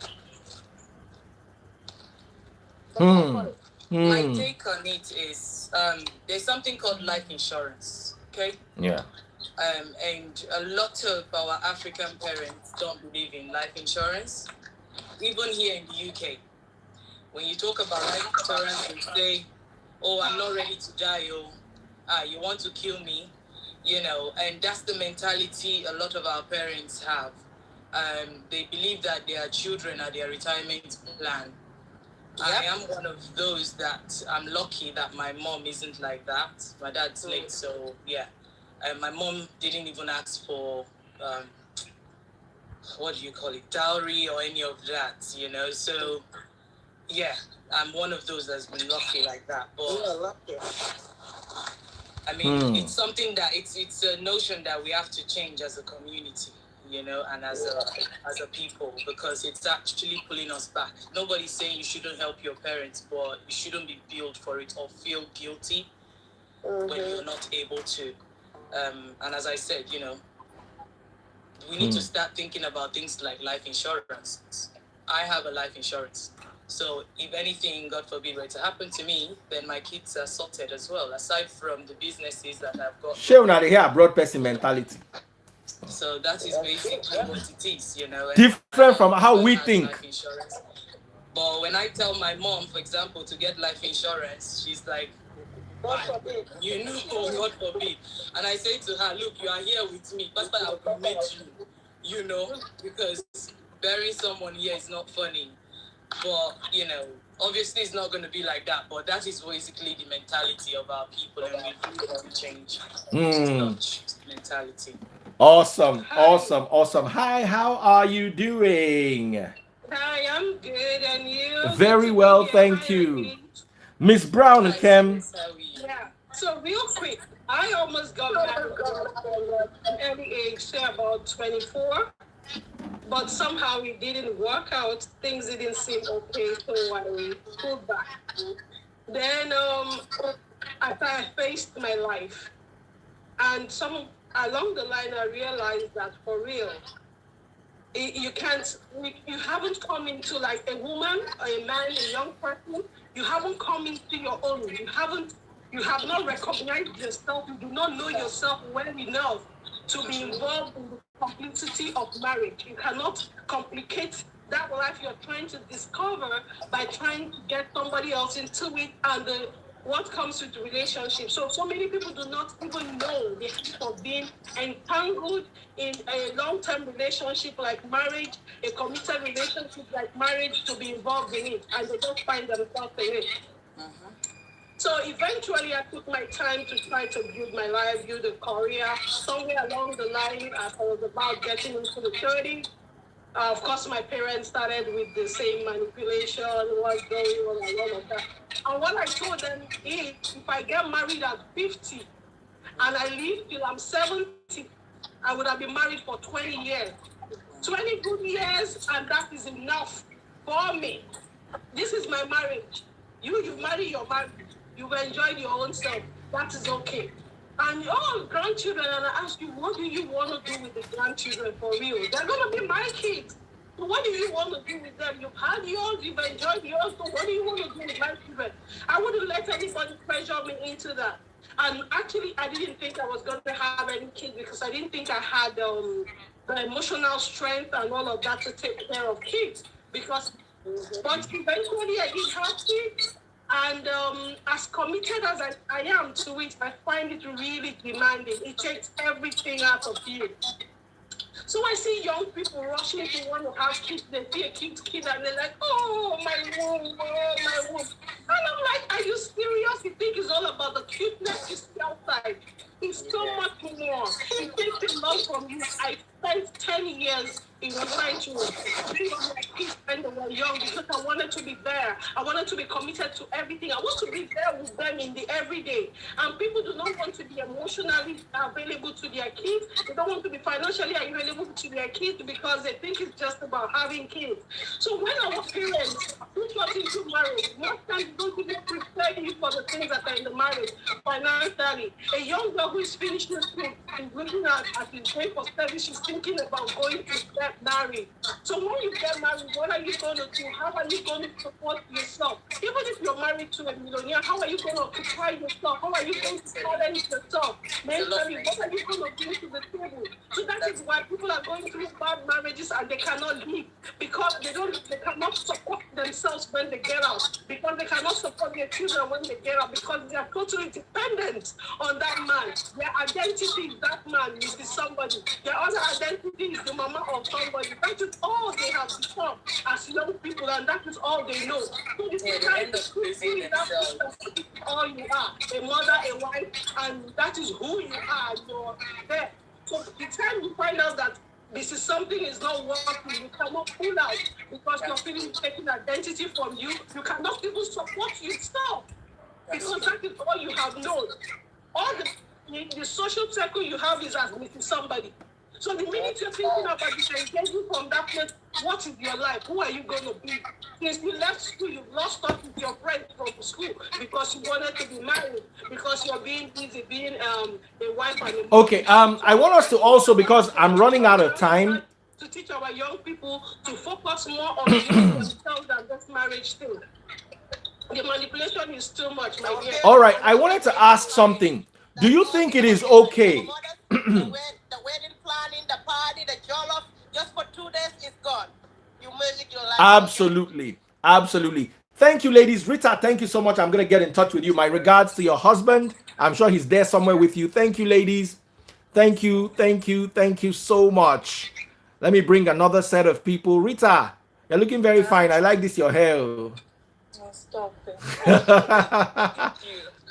My take on it is there's something called life insurance. Okay. Yeah. And a lot of our African parents don't believe in life insurance. Even here in the UK, when you talk about life insurance, they say, "Oh, I'm not ready to die. Oh, you want to kill me?" You know, and that's the mentality a lot of our parents have. They believe that their children are their retirement plan. Yep. I am one of those that I'm lucky that my mom isn't like that. My dad's late, so yeah. My mom didn't even ask for what do you call it, dowry or any of that, you know. So yeah, I'm one of those that's been lucky like that. But you're lucky. I mean, it's something that it's a notion that we have to change as a community, you know, and as a people, because it's actually pulling us back. Nobody's saying you shouldn't help your parents, but you shouldn't be billed for it or feel guilty when you're not able to. And as I said, you know, we need to start thinking about things like life insurance. I have a life insurance. So if anything, God forbid, were to happen to me, then my kids are sorted as well, aside from the businesses that I've got. Share una dey hear broad person mentality. So that is basically what it is, you know. Different from how we think. Life insurance. But when I tell my mom, for example, to get life insurance, she's like, you know, God forbid. And I say to her, look, you are here with me. Pastor, I will meet you, you know, because burying someone here is not funny. But, you know, obviously it's not going to be like that. But that is basically the mentality of our people, and we do want to change such mentality. Awesome. Hi, how are you doing? Hi, I'm good, and you? Very well, thank you. Miss Brown and Kim. Yeah. So real quick, I almost got married at an early age, say about 24. But somehow it didn't work out. Things didn't seem okay, so I pulled back. Then after I faced my life, and along the line I realized that for real, you haven't come into like a woman, a man, a young person. You haven't come into your own. You have not recognized yourself. You do not know yourself well enough to be involved in the complexity of marriage. You cannot complicate that life you're trying to discover by trying to get somebody else into it and what comes with the relationship. So many people do not even know the height of being entangled in a long-term relationship like marriage, a committed relationship like marriage, to be involved in it, and they don't find themselves in it. So eventually I took my time to try to build my life, build a career. Somewhere along the line, as I was about getting into the 30s, of course, my parents started with the same manipulation, what's going on, and all of that. And what I told them is, if I get married at 50 and I live till I'm 70, I would have been married for 20 years. 20 good years, and that is enough for me. This is my marriage. You marry your marriage. You've enjoyed your own self. That is okay. And your grandchildren, and I ask you, what do you want to do with the grandchildren for real? They're going to be my kids. So what do you want to do with them? You've had yours, you've enjoyed yours, so what do you want to do with my children? I wouldn't let anybody pressure me into that. And actually, I didn't think I was going to have any kids because I didn't think I had the emotional strength and all of that to take care of kids. But eventually I did have kids. And as committed as I am to it, I find it really demanding. It takes everything out of you. So I see young people rushing to want to have kids. They see a cute kid and they're like, oh, my womb, oh, my womb. And I'm like, are you serious? You think it's all about the cuteness you see outside? It's so much more. It takes a lot from you. I spent 10 years trying to bring up my kids when they were young because I wanted to be there. I wanted to be committed to everything. I want to be there with them in the everyday. And people do not want to be emotionally available to their kids. They don't want to be financially available to their kids because they think it's just about having kids. So when our parents put us into marriage, most times they don't even prepare you for the things that are in the marriage financially. A young girl who is finishing school is looking at his going for studies, she's thinking about going to get married. So when you get married, what are you going to do? How are you going to support yourself? Even if you're married to a millionaire, how are you going to occupy yourself? How are you going to challenge yourself? Mentally, what are you going to bring to the table? So that is why people are going through bad marriages and they cannot leave because they cannot support themselves when they get out, because they cannot support their children when they get out, because they are totally dependent on that man. Their identity is that man, is somebody. Their other identity is the mama of somebody. That is all they have become as young people, and that is all they know. So this is kind of all you are, a mother, a wife, and that is who you are. You're there. So the time you find out that this is something is not working, you cannot pull out because you're feeling taking identity from you. You cannot even support yourself because that is all you have known. All the social circle you have is as with somebody. So the minute you're thinking about this, engaging from that place, what is your life? Who are you going to be? Since you left school, you've lost touch with your friends from school because you wanted to be married, because you're being busy being a wife and a mom. Okay, I want us to also, because I'm running out of time, to teach our young people to focus more on themselves than this marriage thing. The manipulation is too much, my dear. All right, I wanted to ask something. Do you think it is okay? The wedding planning, the party, the jollof, just for 2 days is gone. You make your life. Absolutely. Absolutely. Thank you, ladies. Rita, thank you so much. I'm going to get in touch with you. My regards to your husband. I'm sure he's there somewhere with you. Thank you, ladies. Thank you. Thank you. Thank you so much. Let me bring another set of people. Rita, you're looking very fine. I like this, your hair. Stop it.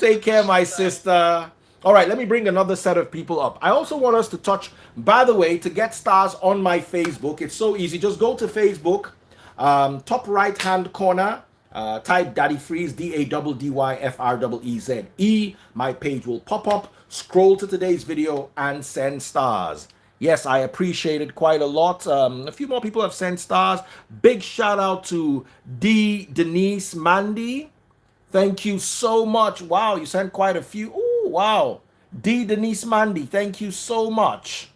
Take care, my sister. All right, let me bring another set of people up. I also want us to touch, by the way, to get stars on my Facebook. It's so easy. Just go to Facebook, top right hand corner, type Daddy Freeze, DADDYFREEZE. My page will pop up. Scroll to today's video and send stars. Yes, I appreciate it quite a lot. A few more people have sent stars. Big shout out to Denise Mandy. Thank you so much. Wow, you sent quite a few. Ooh, wow. Denise Mandy, thank you so much.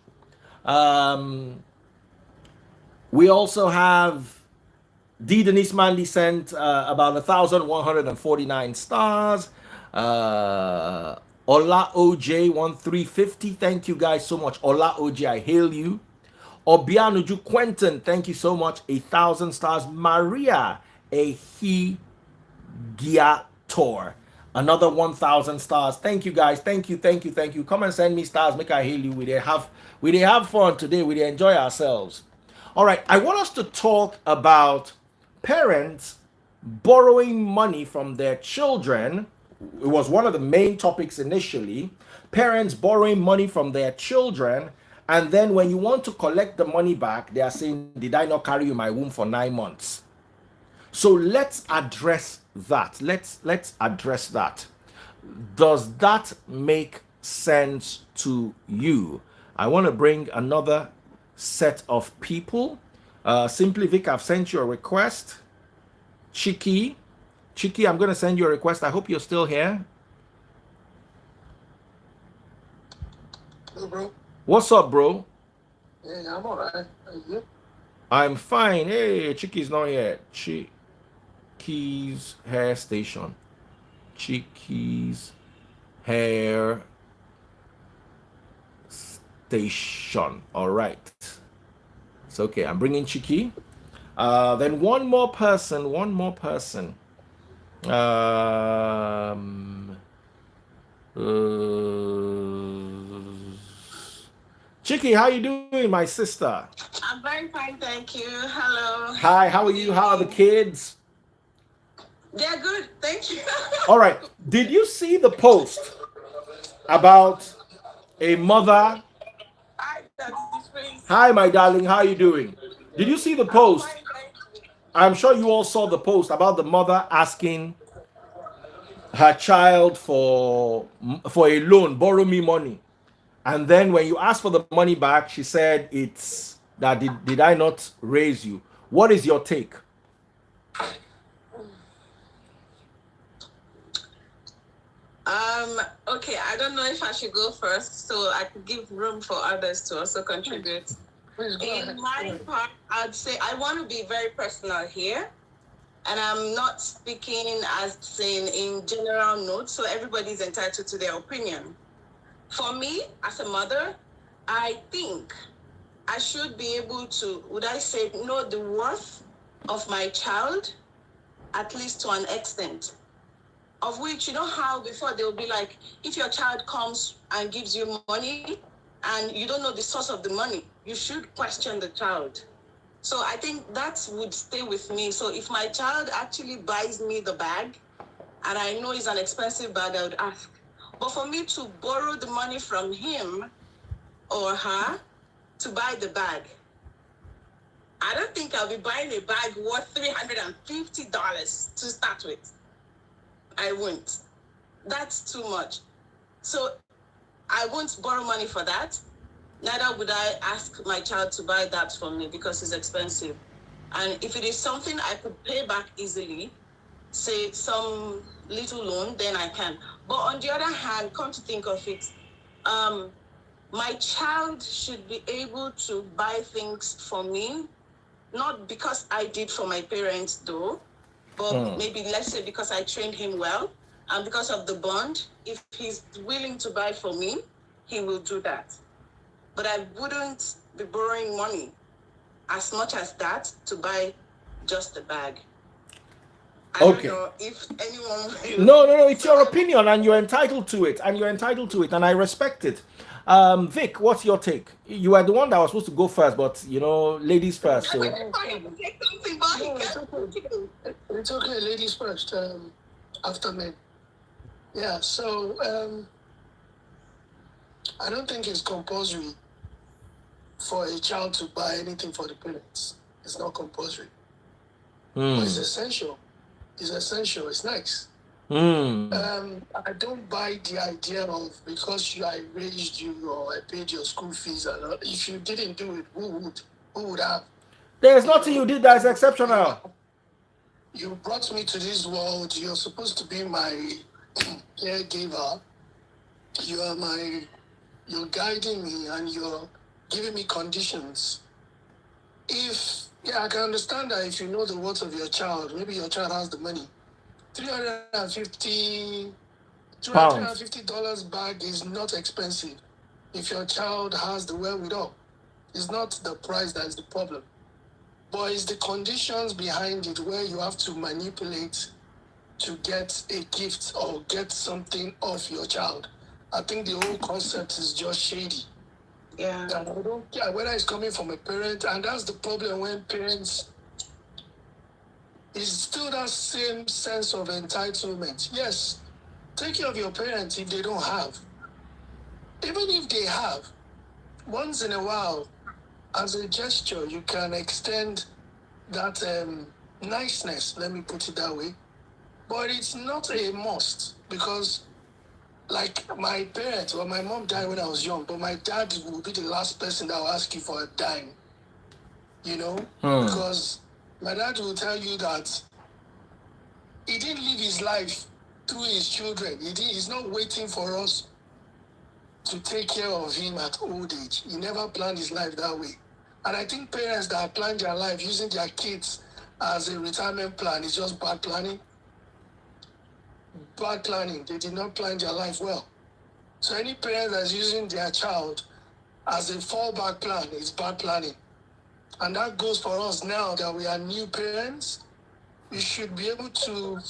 We also have Denise Mandy sent about 1,149 stars. Ola OJ 1350. Thank you guys so much. Ola OJ, I hail you. Obianuju Quentin, thank you so much. 1,000 stars. Maria Ehigiator, another 1,000 stars. Thank you guys. Thank you. Come and send me stars. Make I hail you. We have fun today. We enjoy ourselves. All right. I want us to talk about parents borrowing money from their children. It was one of the main topics initially. Parents borrowing money from their children, and then when you want to collect the money back, they are saying, "Did I not carry you in my womb for 9 months?" So let's address that. Let's address that. Does that make sense to you? I want to bring another set of people. Simply Vic, I've sent you a request. Chiki, I'm going to send you a request. I hope you're still here. Hello, bro. What's up, bro? Yeah, I'm alright. I'm fine. Hey, Chiki's not here. Chiki's hair station. Chiki's hair station. All right. It's okay. I'm bringing Chiki. Then one more person. Chiki, how you doing, my sister? I'm very fine, thank you. Hello. Hi, how are you? How are the kids? They're good, thank you. All right. Did you see the post about a mother? Hi, Daddy Freeze. Hi, my darling. How are you doing? Did you see the I'm post? fine, thank you. I'm sure you all saw the post about the mother asking her child for a loan, borrow me money. And then when you ask for the money back, she said it's that did I not raise you? What is your take? Okay, I don't know if I should go first so I could give room for others to also contribute. Please go ahead. In my part, I'd say I want to be very personal here. And I'm not speaking as in general notes, so everybody's entitled to their opinion. For me, as a mother, I think I should be able to, would I say, know the worth of my child, at least to an extent. Of which, you know how before they'll be like, if your child comes and gives you money and you don't know the source of the money, you should question the child. So I think that would stay with me. So if my child actually buys me the bag, and I know it's an expensive bag, I would ask. But for me to borrow the money from him or her to buy the bag, I don't think I'll be buying a bag worth $350 to start with. I won't. That's too much. So I won't borrow money for that. Neither would I ask my child to buy that for me because it's expensive. And if it is something I could pay back easily, say some little loan, then I can. But on the other hand, come to think of it, my child should be able to buy things for me, not because I did for my parents though, but maybe let's say because I trained him well and because of the bond. If he's willing to buy for me, he will do that. But I wouldn't be borrowing money as much as that to buy just the bag. I Okay. don't know if anyone will. No. It's your opinion, and you're entitled to it, and I respect it. Vic, what's your take? You are the one that was supposed to go first, but ladies first. So Take something, but No, it's okay. It's okay, ladies first. After men. Yeah. So I don't think it's compulsory for a child to buy anything for the parents. It's not compulsory, but it's essential. It's essential. It's nice. I don't buy the idea of because I raised you or I paid your school fees. And if you didn't do it, who would? Who would have? There's nothing you did that is exceptional. You brought me to this world. You're supposed to be my caregiver. You're guiding me and you're giving me conditions. I can understand that if you know the worth of your child, maybe your child has the money. $350 bag is not expensive if your child has the wherewithal. It's not the price that is the problem, but it's the conditions behind it where you have to manipulate to get a gift or get something off your child. I think the whole concept is just shady. Yeah. And I don't care whether it's coming from a parent, and that's the problem when parents. It's still that same sense of entitlement. Yes, take care of your parents if they don't have. Even if they have, once in a while, as a gesture, you can extend that niceness, let me put it that way. But it's not a must because, like, my parents, well, my mom died when I was young, but my dad will be the last person that will ask you for a dime, because my dad will tell you that he didn't live his life through his children. He's not waiting for us to take care of him at old age. He never planned his life that way. And I think parents that plan their life using their kids as a retirement plan is just bad planning. Bad planning. They did not plan their life well. So any parent that's using their child as a fallback plan is bad planning. And that goes for us now that we are new parents. You should be able to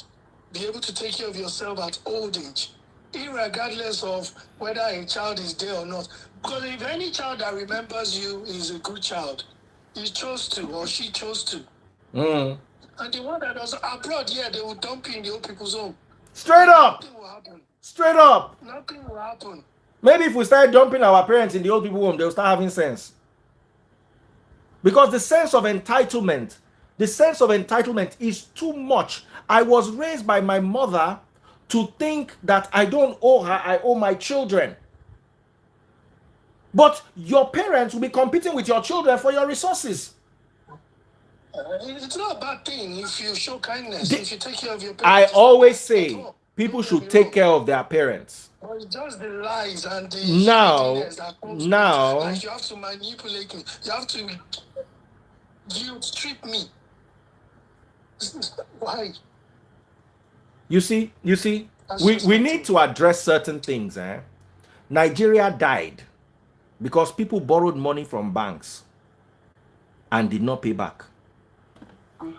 take care of yourself at old age, irregardless of whether a child is there or not. Because if any child that remembers you is a good child, he chose to or she chose to. And the one that was abroad, they will dump you in the old people's home. Straight up. Nothing will happen. Straight up. Nothing will happen. Maybe if we start dumping our parents in the old people home, they'll start having sense. Because the sense of entitlement is too much. I was raised by my mother to think that I don't owe her, I owe my children. But your parents will be competing with your children for your resources. It's not a bad thing if you show kindness, if you take care of your I parents. always say people should take care of their parents. But it's just the lies and the Now, that comes with it. Like you have to manipulate me. You have to guilt trip me. Why? You see, we need to address certain things. Nigeria died because people borrowed money from banks and did not pay back.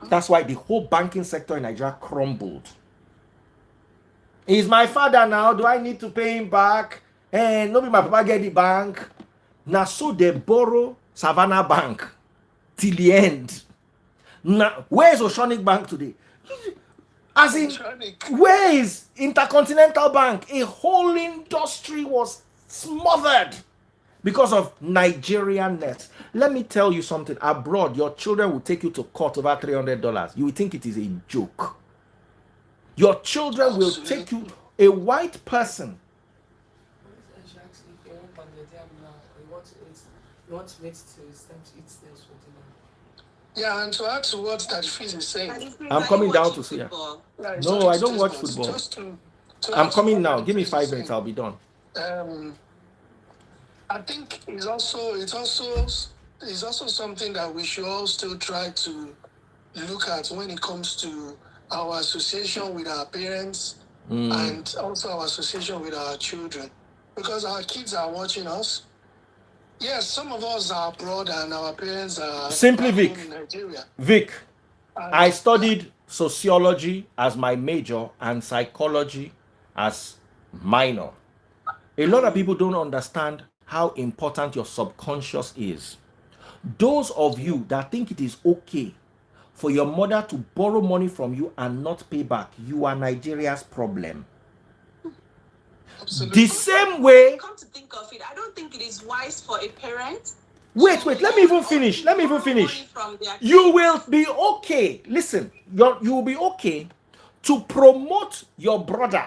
That's why the whole banking sector in Nigeria crumbled. He's my father now. Do I need to pay him back? And nobody my papa get the bank. Now so they borrow Savannah Bank till the end. Now, where is Oceanic Bank today? As in, where is Intercontinental Bank? A whole industry was smothered because of Nigerian net. Let me tell you something. Abroad, your children will take you to court over $300. You will think it is a joke. Your children will take you, a white person. Yeah, and to add to what that Fizz is saying, I'm coming down to see her. No, I don't watch football. I'm coming now. Give me 5 minutes. I'll be done. I think it's also something that we should all still try to look at when it comes to our association with our parents and also our association with our children, because our kids are watching us. Yes, some of us are abroad and our parents are simply Vic. in Nigeria. Vic, I studied sociology as my major and psychology as minor. A lot of people don't understand how important your subconscious is. Those of you that think it is okay for your mother to borrow money from you and not pay back, you are Nigeria's problem. Absolutely. The same way. Come to think of it, I don't think it is wise for a parent. Wait, let me even finish. You will be okay. Listen, you will be okay to promote your brother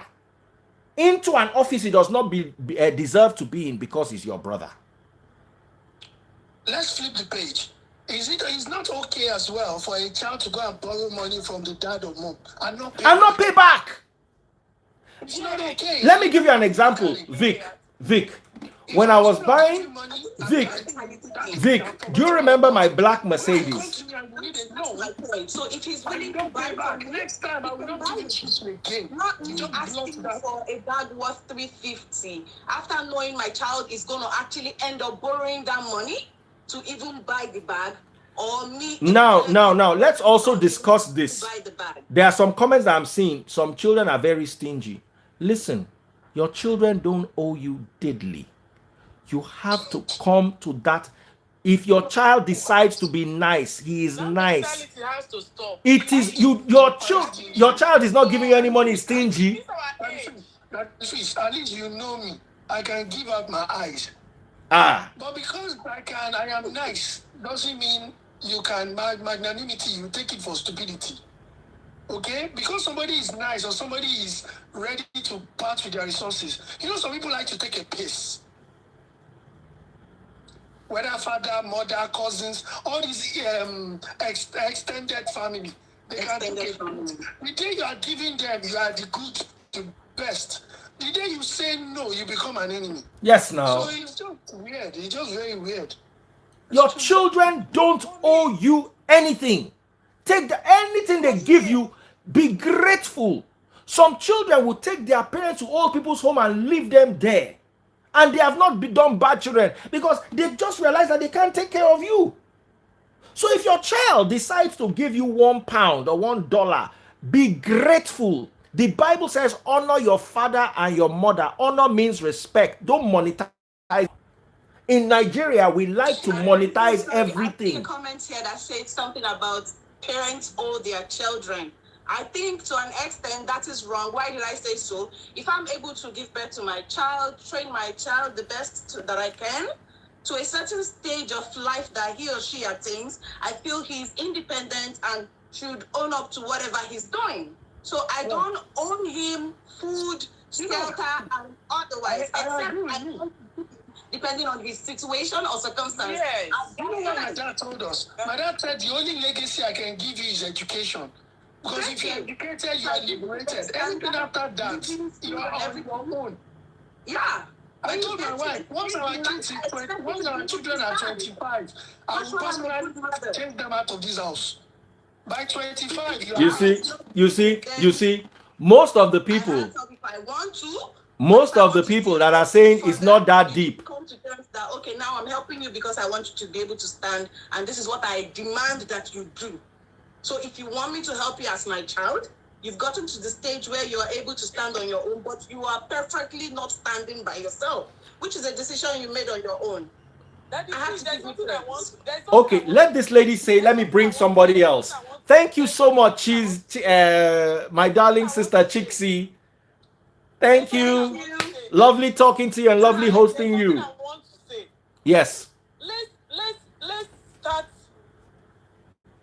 into an office he does not deserve to be in because he's your brother. Let's flip the page. It's not okay as well for a child to go and borrow money from the dad or mom and not pay back? It's not okay. Let me give you an example, Vic. When I was buying, Vic, do you remember my black Mercedes? So if he's willing to buy back next time, I will not do it again. Not me asking for a bag worth $350 after knowing my child is going to actually end up borrowing that money to even buy the bag, or me. Now, let's also discuss this. There are some comments that I'm seeing. Some children are very stingy. Listen, your children don't owe you diddly. You have to come to that. If your child decides to be nice, he is nice. It is your child is not giving you any money, stingy. At least you know me. I can give out my eyes. But because I am nice, doesn't mean you can magnanimity. You take it for stupidity. Okay? Because somebody is nice or somebody is ready to part with their resources. You know, some people like to take a piss. Whether father, mother, cousins, all these extended family, they can take it. The day you are giving them, you are the good, the best. The day you say no, you become an enemy. Yes, now. So it's just weird. It's just very weird. Your children don't owe you anything. Take anything they give you, be grateful. Some children will take their parents to old people's home and leave them there. And they have not done bad children because they just realize that they can't take care of you. So if your child decides to give you £1 or $1, be grateful. The Bible says, honor your father and your mother. Honor means respect. Don't monetize. In Nigeria, we like to monetize everything. I see a comment here that says something about parents owe their children. I think to an extent that is wrong. Why did I say so? If I'm able to give birth to my child, train my child the best that I can, to a certain stage of life that he or she attains, I feel he's independent and should own up to whatever he's doing. So I don't own him food, shelter, and otherwise, depending on his situation or circumstance. Yes. You know what my dad told us? My dad said the only legacy I can give you is education. Because if you're educated, you are liberated. Anything after that, you are on your own. Yeah. I told my wife, once our children are 25, I will personally take them out of this house. By 25, You see, most of the people, If I want to, most of the people that are saying it's not that deep. come to terms that, okay, now I'm helping you because I want you to be able to stand, and this is what I demand that you do. So if you want me to help you as my child, you've gotten to the stage where you are able to stand on your own, but you are perfectly not standing by yourself, which is a decision you made on your own. Okay, let this lady say, let me bring somebody else. Thank you so much, she's my darling sister Chixie. Thank you. Lovely talking to you and lovely hosting you. Yes. Let's start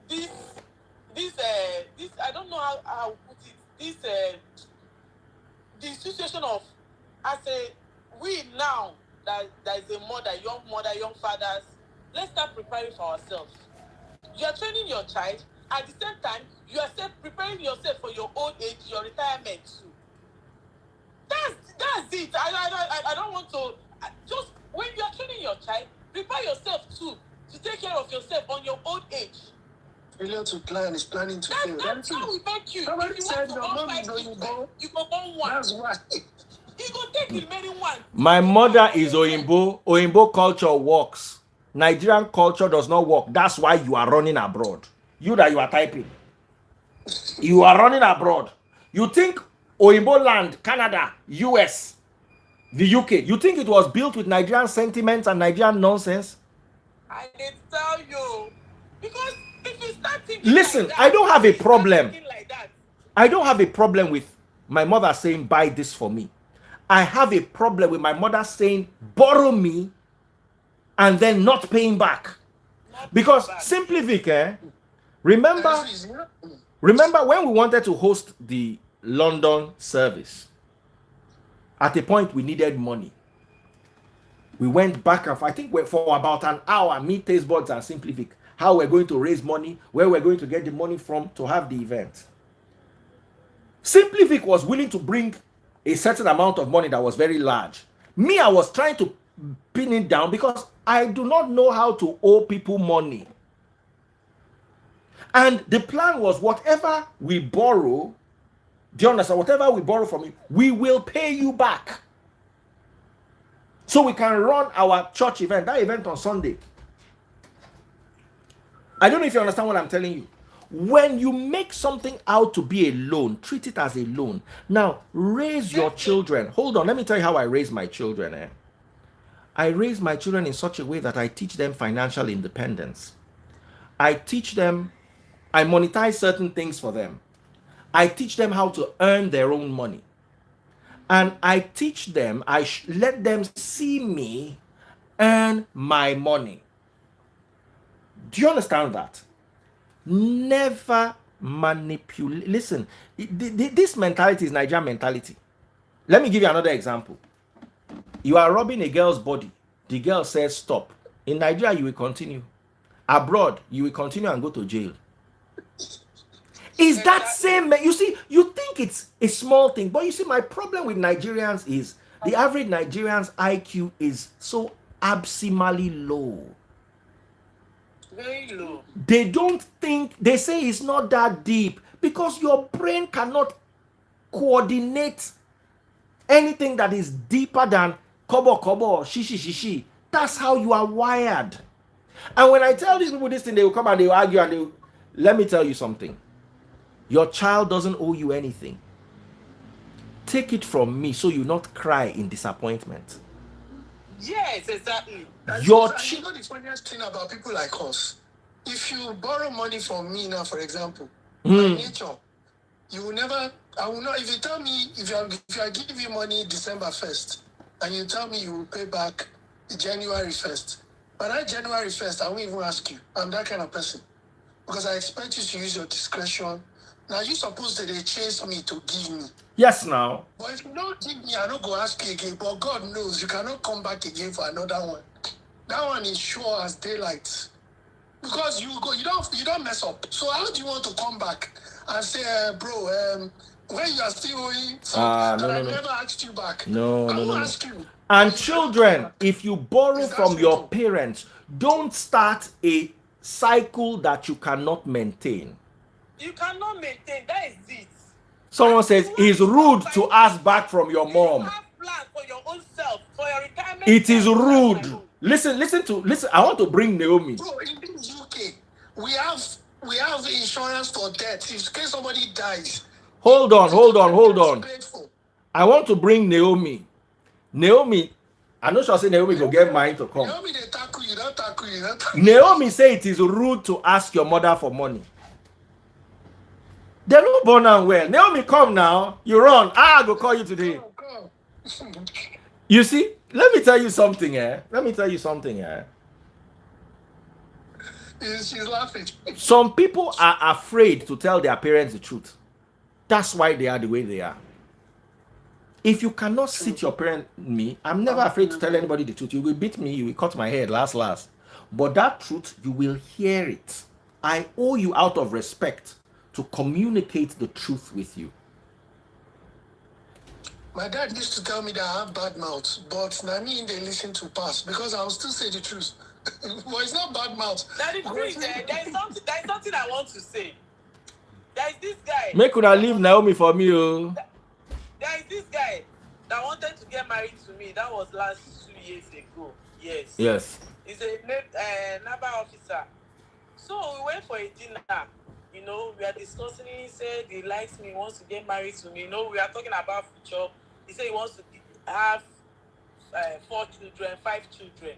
this I don't know how to put it. The situation of, as a we now that is a mother, young fathers, let's start preparing for ourselves. You are training your child, at the same time you are preparing yourself for your old age, your retirement too. That's it. I don't want to just, when you are training your child, prepare yourself too to take care of yourself on your old age. Failure to plan is planning to fail. That's how we make you. Somebody If you said want your to mom born is going to 5 go. you go born one. That's why. You go take the remaining one. My mother is Oyinbo. Oyinbo culture works. Nigerian culture does not work. That's why you are running abroad. You are typing. You are running abroad. You think Oyinbo land, Canada, US, the UK, you think it was built with Nigerian sentiments and Nigerian nonsense? I didn't tell you. Because if you start thinking Listen, like that, I don't have a problem. like that. I don't have a problem with my mother saying, buy this for me. I have a problem with my mother saying, borrow me and then not paying back. Because simply, Vic, remember when we wanted to host the London service, at a point we needed money. We went back and forth, I think for about an hour, me, Taste Buds and Simplific, how we're going to raise money, where we're going to get the money from to have the event. Simplific was willing to bring a certain amount of money that was very large. Me, I was trying to pin it down because I do not know how to owe people money. And the plan was whatever we borrow, do you understand? Whatever we borrow from you, we will pay you back. So we can run our church event, that event on Sunday. I don't know if you understand what I'm telling you. When you make something out to be a loan, treat it as a loan. Now, raise your children. Hold on, let me tell you how I raise my children. I raise my children in such a way that I teach them financial independence. I teach them, I monetize certain things for them. I teach them how to earn their own money. And I teach them, let them see me earn my money. Do you understand that? Never manipulate. Listen, this mentality is Nigerian mentality. Let me give you another example. You are robbing a girl's body. The girl says stop. In Nigeria, you will continue. Abroad, you will continue and go to jail. Is that same? You see, you think it's a small thing, but you see, my problem with Nigerians is the average Nigerian's IQ is so abysmally low. Very low. They don't think, they say it's not that deep because your brain cannot coordinate anything that is deeper than kobo kobo, shishi shishi. That's how you are wired. And when I tell these people this thing, they will come and they will argue and they will, let me tell you something. Your child doesn't owe you anything. Take it from me so you not cry in disappointment. Yes, exactly. You know the funniest thing about people like us, if you borrow money from me now, for example, by nature, you will never, I will not, if you tell me, if I give you money December 1st, and you tell me you will pay back January 1st, But that January 1st, I won't even ask you. I'm that kind of person. Because I expect you to use your discretion. Now, you're supposed to they chase me to give me. Yes, now. But if you don't give me, I don't go ask you again. But God knows you cannot come back again for another one. That one is sure as daylight. Because you don't mess up. So how do you want to come back and say, bro, when you are still owing, No, I no. never asked you back. No, I no, won't no, no. ask you. And children, if you borrow Is that from your simple? parents, don't start a cycle that you cannot maintain. You cannot maintain. That is it. Someone says it's rude to ask back from your You mom. have plans for your own self, for your retirement. It is self. rude. Listen. I want to bring Naomi. Bro, in this UK, we have insurance for death. In case somebody dies. Hold on. Grateful. I want to bring Naomi. Naomi, I know she'll say Naomi go get mine to come. Naomi, they tackle you, don't tackle you. Don't tackle Naomi say it is rude to ask your mother for money. They're not born and well. Naomi, come now. You run. I go call you today. Go. You see, let me tell you something. She's laughing. Some people are afraid to tell their parents the truth. That's why they are the way they are. If you cannot sit your parent, I'm never afraid to tell anybody the truth. You will beat me, you will cut my head last. But that truth, you will hear it. I owe you out of respect to communicate the truth with you. My dad used to tell me that I have bad mouth, but now me they listen to pass because I will still say the truth. But it's not bad mouth. That is true. There is something I want to say. There is this guy. Make una leave Naomi for me, oh. There is this guy that wanted to get married to me. That was last 2 years ago. Yes. He's a naval officer. So we went for a dinner. You know, we are discussing. He said he likes me, he wants to get married to me. You know, we are talking about future. He said he wants to have 4 children, 5 children.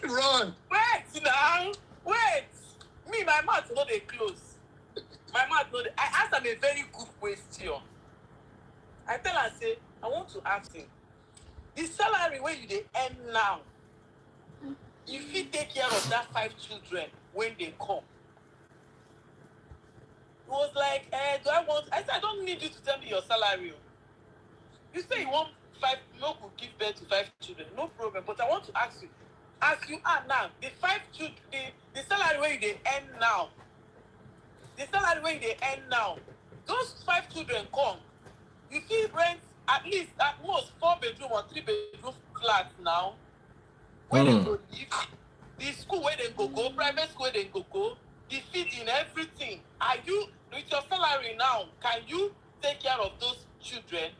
Run. Wait now. Wait. Me, my mouth no dey close. My mouth no dey. I asked him a very good question. I tell her, say, I want to ask him, the salary where you dey earn now, you fit take care of that 5 children when they come. He was like, I said, I don't need you to tell me your salary. You say you want 5, no could give birth to 5 children, no problem. But I want to ask you, as you are now, the 5 children, the salary where they earn now, those 5 children come, you feel rent at least at most 4 bedroom or 3 bedroom flat now. When they go live, the school where they go, private school where they go, the feeding, everything. Are you with your salary now? Can you take care of those children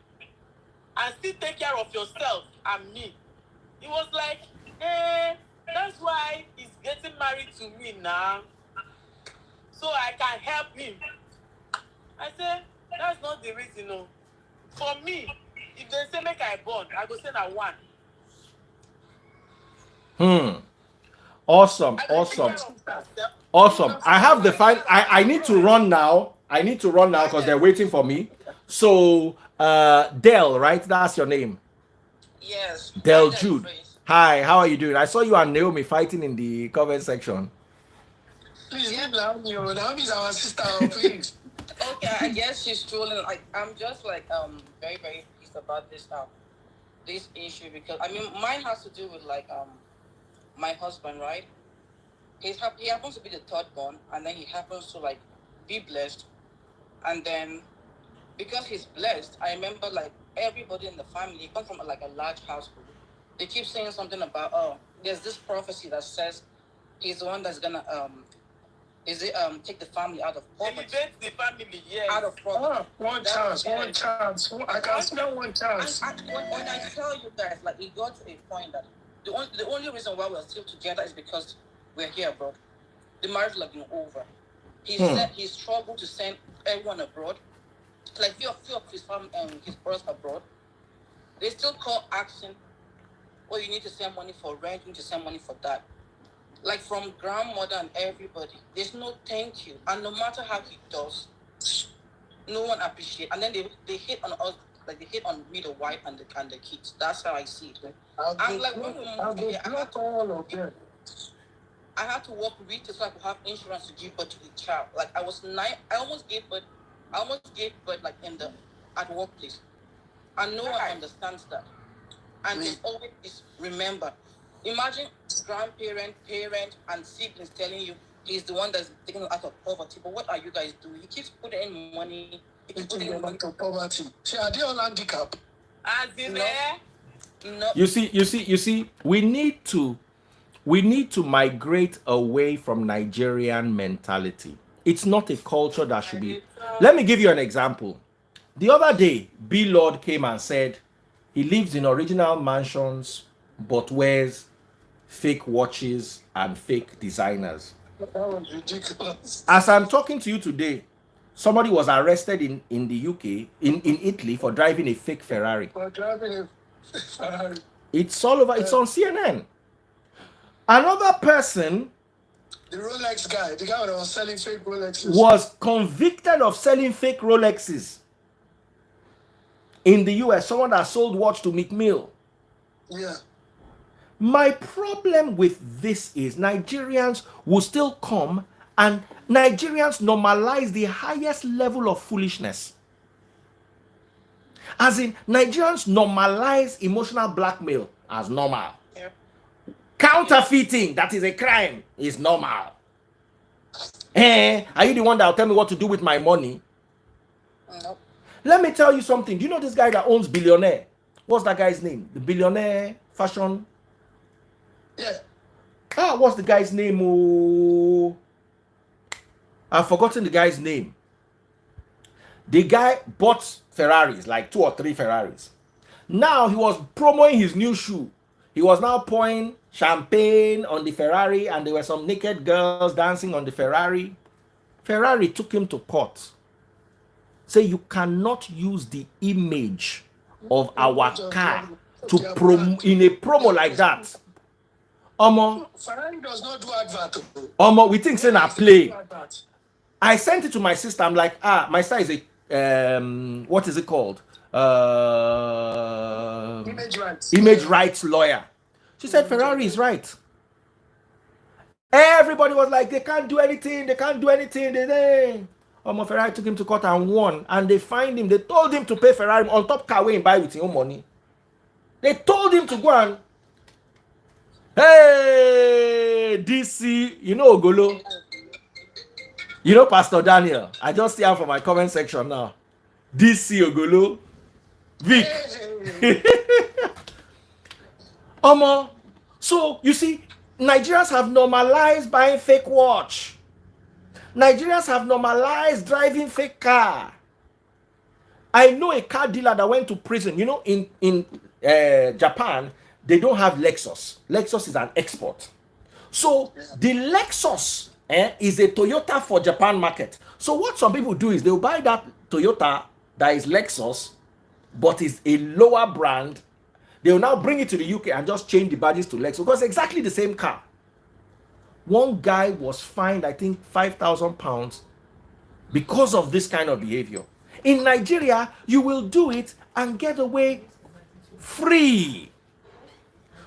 and still take care of yourself and me? He was like, that's why he's getting married to me now, so I can help him. I said, that's not the reason. No. For me, if they say make I born, I go say na 1. Awesome. I have the fine. I need to run now. Because they're waiting for me. So, Del, right? That's your name. Yes. Del Jude. Hi, how are you doing? I saw you and Naomi fighting in the comment section. Please leave Naomi. Naomi is our sister, please. Okay, I guess she's trolling. I'm just very, very pissed about this issue because mine has to do with my husband, right? He happens to be the third born, and then he happens to be blessed, and then because he's blessed, I remember everybody in the family, he comes from a large household. They keep saying something about there's this prophecy that says he's the one that's gonna take the family out of poverty. Elevate the family, yes. Out of poverty. One chance. I can smell one chance. When I tell you guys, it got to a point that the only reason why we're still together is because we're here abroad. The marriage has been over. He said he struggled to send everyone abroad. Few of his family and his brothers abroad. They still call asking, oh, you need to send money for rent, you need to send money for that. From grandmother and everybody, there's no thank you. And no matter how he does, no one appreciates. And then they hate on us like they hate on me, the wife and the kids. That's how I see it. I'm like, when we I'll moved here, block all of them. I had to work retail so I could have insurance to give birth to the child. Like I was 9, I almost gave birth like at workplace, and no one understands that. And there's always this, remember, imagine grandparent, parent, and siblings telling you he's the one that's taking you out of poverty. But what are you guys doing? He keeps putting in money. He keeps putting in money to poverty. See, are they all handicapped? As in there. No. You see, we need to migrate away from Nigerian mentality. It's not a culture that should be. Let me give you an example. The other day, B Lord came and said he lives in original mansions but wears fake watches and fake designers. That was ridiculous. As I'm talking to you today, somebody was arrested in the UK, in Italy, for driving a fake Ferrari. For driving a Ferrari. It's all over. It's on CNN. Another person, the Rolex guy, the guy that was selling fake Rolexes, was convicted of selling fake Rolexes in the US. Someone that sold watch to McMill. Yeah. My problem with this is Nigerians will still come, and Nigerians normalize the highest level of foolishness. As in, Nigerians normalize emotional blackmail as normal. Yeah. Counterfeiting, that is a crime, is normal. Are you the one that will tell me what to do with my money? No. Let me tell you something. Do you know this guy that owns Billionaire? What's that guy's name? The Billionaire Fashion. Yeah. What's the guy's name? Oh, I've forgotten the guy's name. The guy bought Ferraris, like 2 or 3 Ferraris. Now he was promoting his new shoe. He was now pouring champagne on the Ferrari, and there were some naked girls dancing on the Ferrari. Ferrari took him to court. Say you cannot use the image of our car to in a promo like that. Ferrari does not do advert. We think saying I play. I sent it to my sister. I'm like, my sister is a what is it called? Image rights lawyer. She said Ferrari is right. Everybody was like, they can't do anything. Ferrari took him to court and won, and they fined him. They told him to pay Ferrari on top car and buy with his own money. They told him to go and, hey, DC, you know Ogolo, you know Pastor Daniel. I just see him from my comment section now. DC Ogolo, Vic. So you see, Nigerians have normalized buying fake watch. Nigerians have normalized driving fake car. I know a car dealer that went to prison. You know, in Japan, they don't have Lexus. Lexus is an export. So the Lexus is a Toyota for Japan market. So what some people do is they'll buy that Toyota that is Lexus, but is a lower brand. They'll now bring it to the UK and just change the badges to Lexus, because it's exactly the same car. One guy was fined, I think, £5,000 because of this kind of behavior. In Nigeria, you will do it and get away free.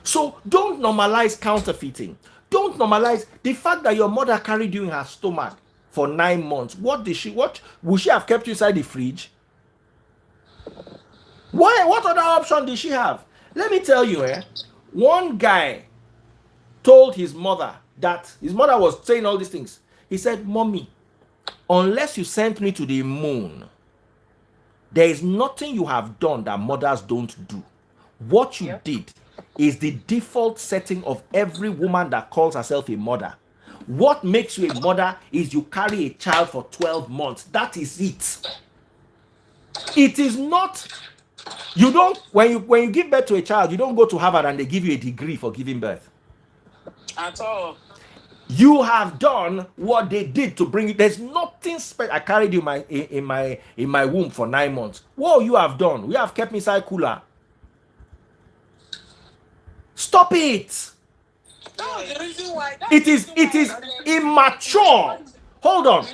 So don't normalize counterfeiting. Don't normalize the fact that your mother carried you in her stomach for 9 months. What would she have kept you inside the fridge? What other option did she have? Let me tell you, one guy told his mother that his mother was saying all these things. He said, Mommy, unless you sent me to the moon, there is nothing you have done that mothers don't do. What you did is the default setting of every woman that calls herself a mother. What makes you a mother is you carry a child for 12 months. That is it. It is not, you don't, when you give birth to a child, you don't go to Harvard and they give you a degree for giving birth. At all. You have done what they did to bring you. There's nothing special. I carried you in my womb for 9 months. What you have done? We have kept me inside cooler. Stop it. That's the reason why. It is immature. Hold on.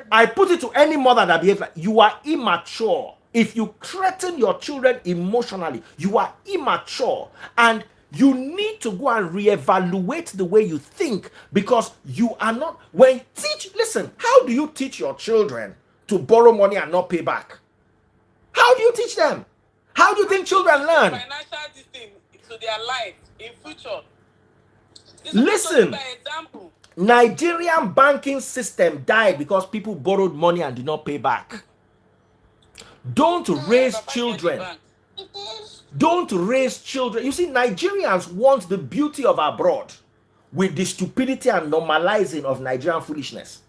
I put it to any mother that behaves like you are immature. If you threaten your children emotionally, you are immature, and you need to go and reevaluate the way you think, because you are not, when listen, how do you teach your children to borrow money and not pay back? How do you teach them? How do you think children learn? Financial this thing to their life in future. Listen, by example. Nigerian banking system died because people borrowed money and did not pay back. Don't raise children. Don't raise children. You see, Nigerians want the beauty of abroad with the stupidity and normalizing of Nigerian foolishness.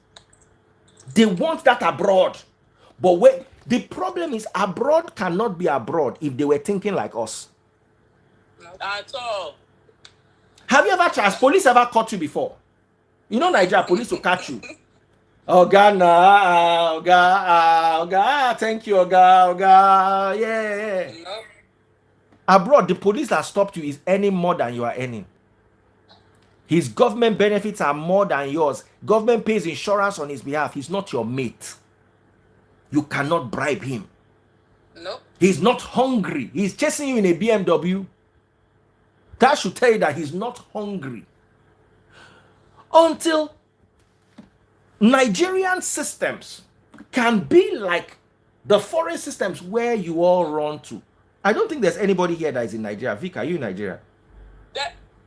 They want that abroad. But when the problem is, abroad cannot be abroad if they were thinking like us. At all. Have you ever tried? Police ever caught you before? You know, Nigeria police will catch you. Oh God, nah, oh God, thank you, oh God, yeah. No. Abroad, the police that stopped you is earning more than you are earning. His government benefits are more than yours. Government pays insurance on his behalf. He's not your mate. You cannot bribe him. No. He's not hungry. He's chasing you in a BMW. That should tell you that he's not hungry. Until Nigerian systems can be like the foreign systems where you all run to. I don't think there's anybody here that is in Nigeria. Vic, are you in Nigeria?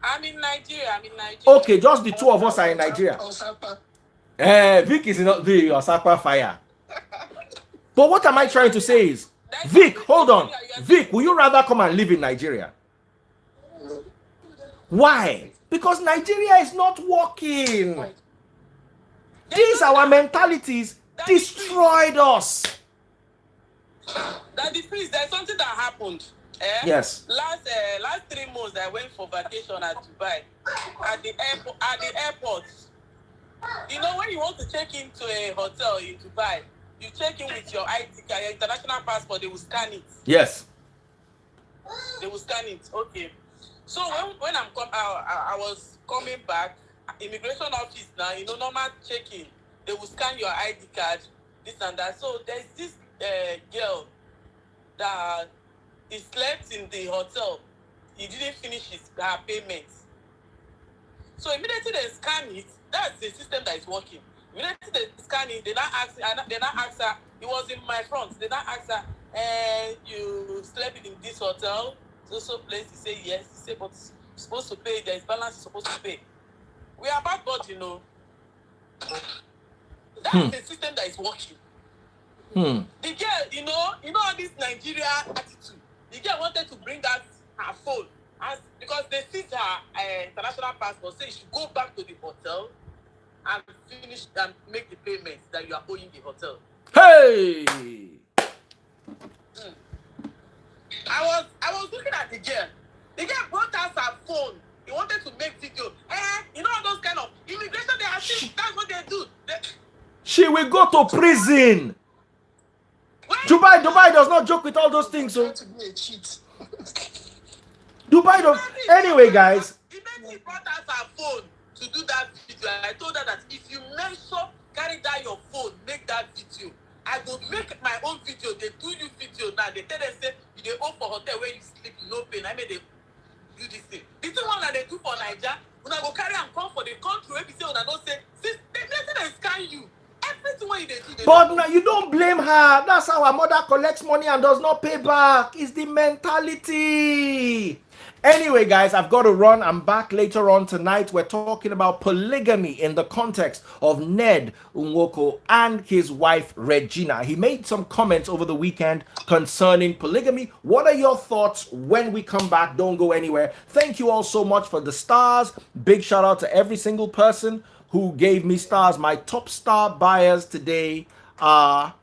I'm in Nigeria. Okay, just the two of us are in Nigeria. Vic is not the Osaka fire. But what am I trying to say is, Vic, hold on. Vic, will you rather come and live in Nigeria? Why? Because Nigeria is not working. These our mentalities destroyed us. That is, please, there's something that happened. Yes. Last 3 months, I went for vacation at Dubai, at the airport. You know, when you want to check into a hotel in Dubai, you check in with your ID card, your international passport. They will scan it. Yes. They will scan it. Okay. So when I was coming back, immigration office now, you know, normal check-in, they will scan your ID card, this and that. So there's this girl that he slept in the hotel. He didn't finish her payment. So immediately they scan it. That's the system that is working. Immediately they scan it. They not ask her. It was in my front. They not ask her. You slept in this hotel, so place. He say yes. He say, but you're supposed to pay. There is balance. You're supposed to pay. We are bad God, you know. That's the system that is working. The girl, you know all this Nigeria attitude. The girl wanted to bring out her phone, because they seized her international passport. Say she should go back to the hotel and finish and make the payment that you are owing the hotel. Hey! I was looking at the girl. The girl brought out her phone. He wanted to make video. You know those kind of immigration they are still, that's what they do. She will go to prison. Dubai does not joke with all those things. So Dubai don't. Anyway, guys. She brought out her phone to do that video. I told her that if you carry down your phone, make that video. I will make my own video. They do you video now. They tell them say you dey own for hotel where you sleep, no pain. I mean they do this thing. This is one that they do for Nigeria. When I go carry and come for the country, where we say when I don't say, they scan you. Everything what you do. But now you don't blame her. That's how our mother collects money and does not pay back. It's the mentality. Anyway, guys, I've got to run. I'm back later on tonight. We're talking about polygamy in the context of Ned Nwoko and his wife, Regina. He made some comments over the weekend concerning polygamy. What are your thoughts when we come back? Don't go anywhere. Thank you all so much for the stars. Big shout out to every single person who gave me stars. My top star buyers today are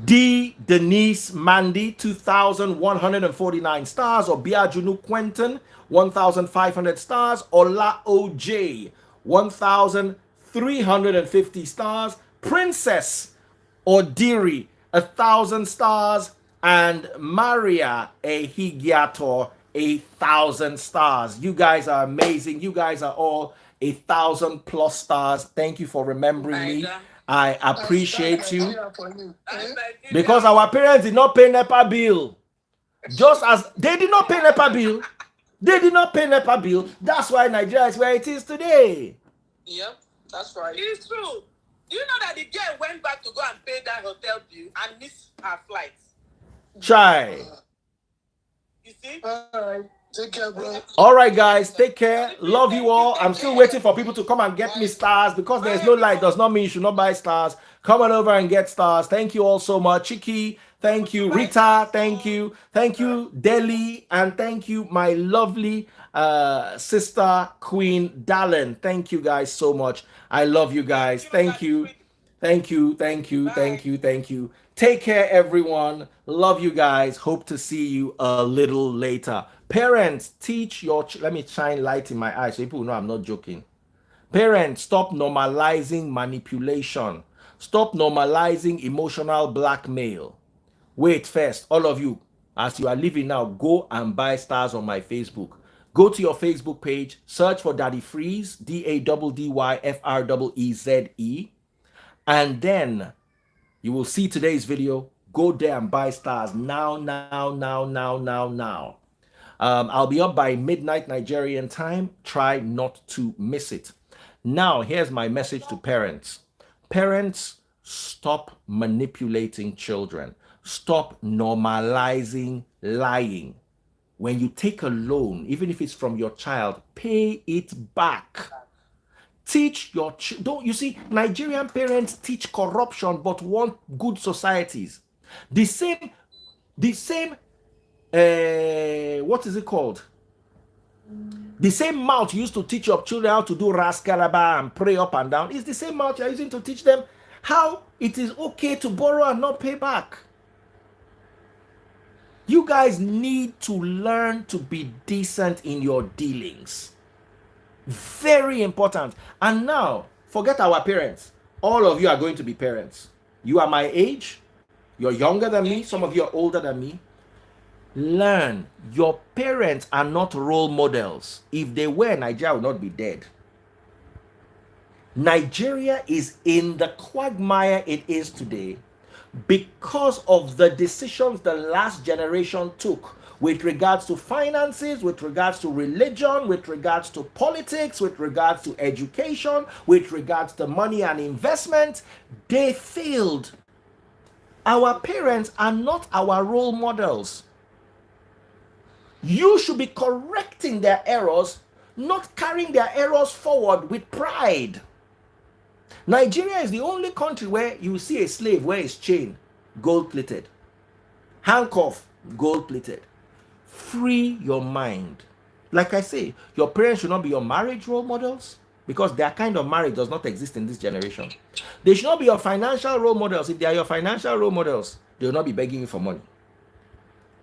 D. Denise Mandy, 2,149 stars. Obiajunu Quentin, 1,500 stars. Ola OJ, 1,350 stars. Princess Odiri, 1,000 stars. And Maria Ehigiator, 1,000 stars. You guys are amazing. You guys are all 1,000+ stars. Thank you for remembering me. I appreciate you Nigeria for you. Eh? because our parents did not pay NEPA bill. Just as they did not pay NEPA bill. They did not pay NEPA bill. That's why Nigeria is where it is today. Yep, that's right. It's true. Do you know that the girl went back to go and pay that hotel bill and missed her flight? Chai. You see? All right. Take care, bro. All right, guys, take care. Love you all. I'm still waiting for people to come and get me stars because there's no light. Does not mean you should not buy stars. Come on over and get stars. Thank you all so much. Chiki, thank you. Rita, thank you. Thank you, Deli, and thank you, my lovely sister, Queen Dallin. Thank you guys so much. I love you guys. Thank you. Thank you. Thank you. Thank you. Thank you. Take care, everyone. Love you guys. Hope to see you a little later. Parents, teach your let me shine light in my eyes so people know I'm not joking. Parents, stop normalizing manipulation. Stop normalizing emotional blackmail. Wait first, all of you, as you are leaving now, go and buy stars on my Facebook. Go to your Facebook page, search for Daddy Freeze, DADDYFREEZE, and then you will see today's video. Go there and buy stars now. I'll be up by midnight Nigerian time. Try not to miss it. Now, here's my message to parents. Parents, stop manipulating children. Stop normalizing lying. When you take a loan, even if it's from your child, pay it back. Teach your don't you see, Nigerian parents teach corruption but want good societies. The same what is it called? The same mouth you used to teach your children how to do rascalaba and pray up and down is the same mouth you're using to teach them how it is okay to borrow and not pay back. You guys need to learn to be decent in your dealings. Very important. And now, forget our parents. All of you are going to be parents. You are my age. You're younger than me. Some of you are older than me. Learn. Your parents are not role models. If they were, Nigeria would not be dead. Nigeria is in the quagmire it is today because of the decisions the last generation took with regards to finances, with regards to religion, with regards to politics, with regards to education, with regards to money and investment. They failed. Our parents are not our role models. You should be correcting their errors, not carrying their errors forward with pride. Nigeria is the only country where you see a slave wear his chain gold-plated, handcuff gold-plated. Free your mind. Like I say, your parents should not be your marriage role models because their kind of marriage does not exist in this generation. They should not be your financial role models. If they are your financial role models, they will not be begging you for money.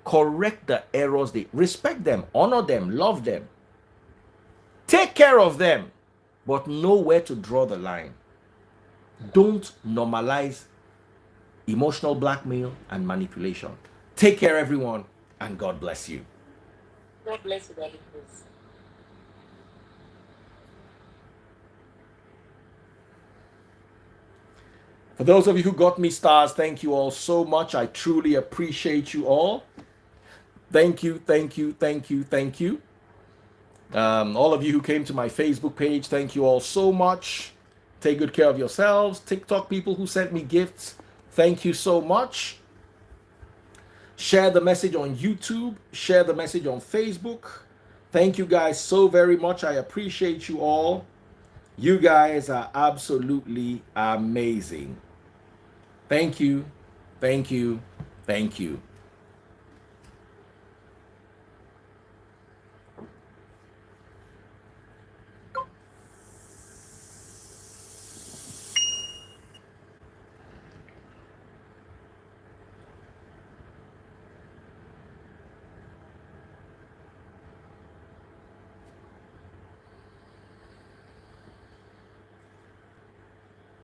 Correct the errors. They respect them, honor them, love them, take care of them, but know where to draw the line. Don't normalize emotional blackmail and manipulation. Take care, everyone, and God bless you. God bless you, Daddy, please. For those of you who got me stars, thank you all so much. I truly appreciate you all. Thank you, thank you, thank you, thank you. All of you who came to my Facebook page, thank you all so much. Take good care of yourselves. TikTok people who sent me gifts, thank you so much. Share the message on YouTube. Share the message on Facebook. Thank you guys so very much. I appreciate you all. You guys are absolutely amazing. Thank you. Thank you. Thank you.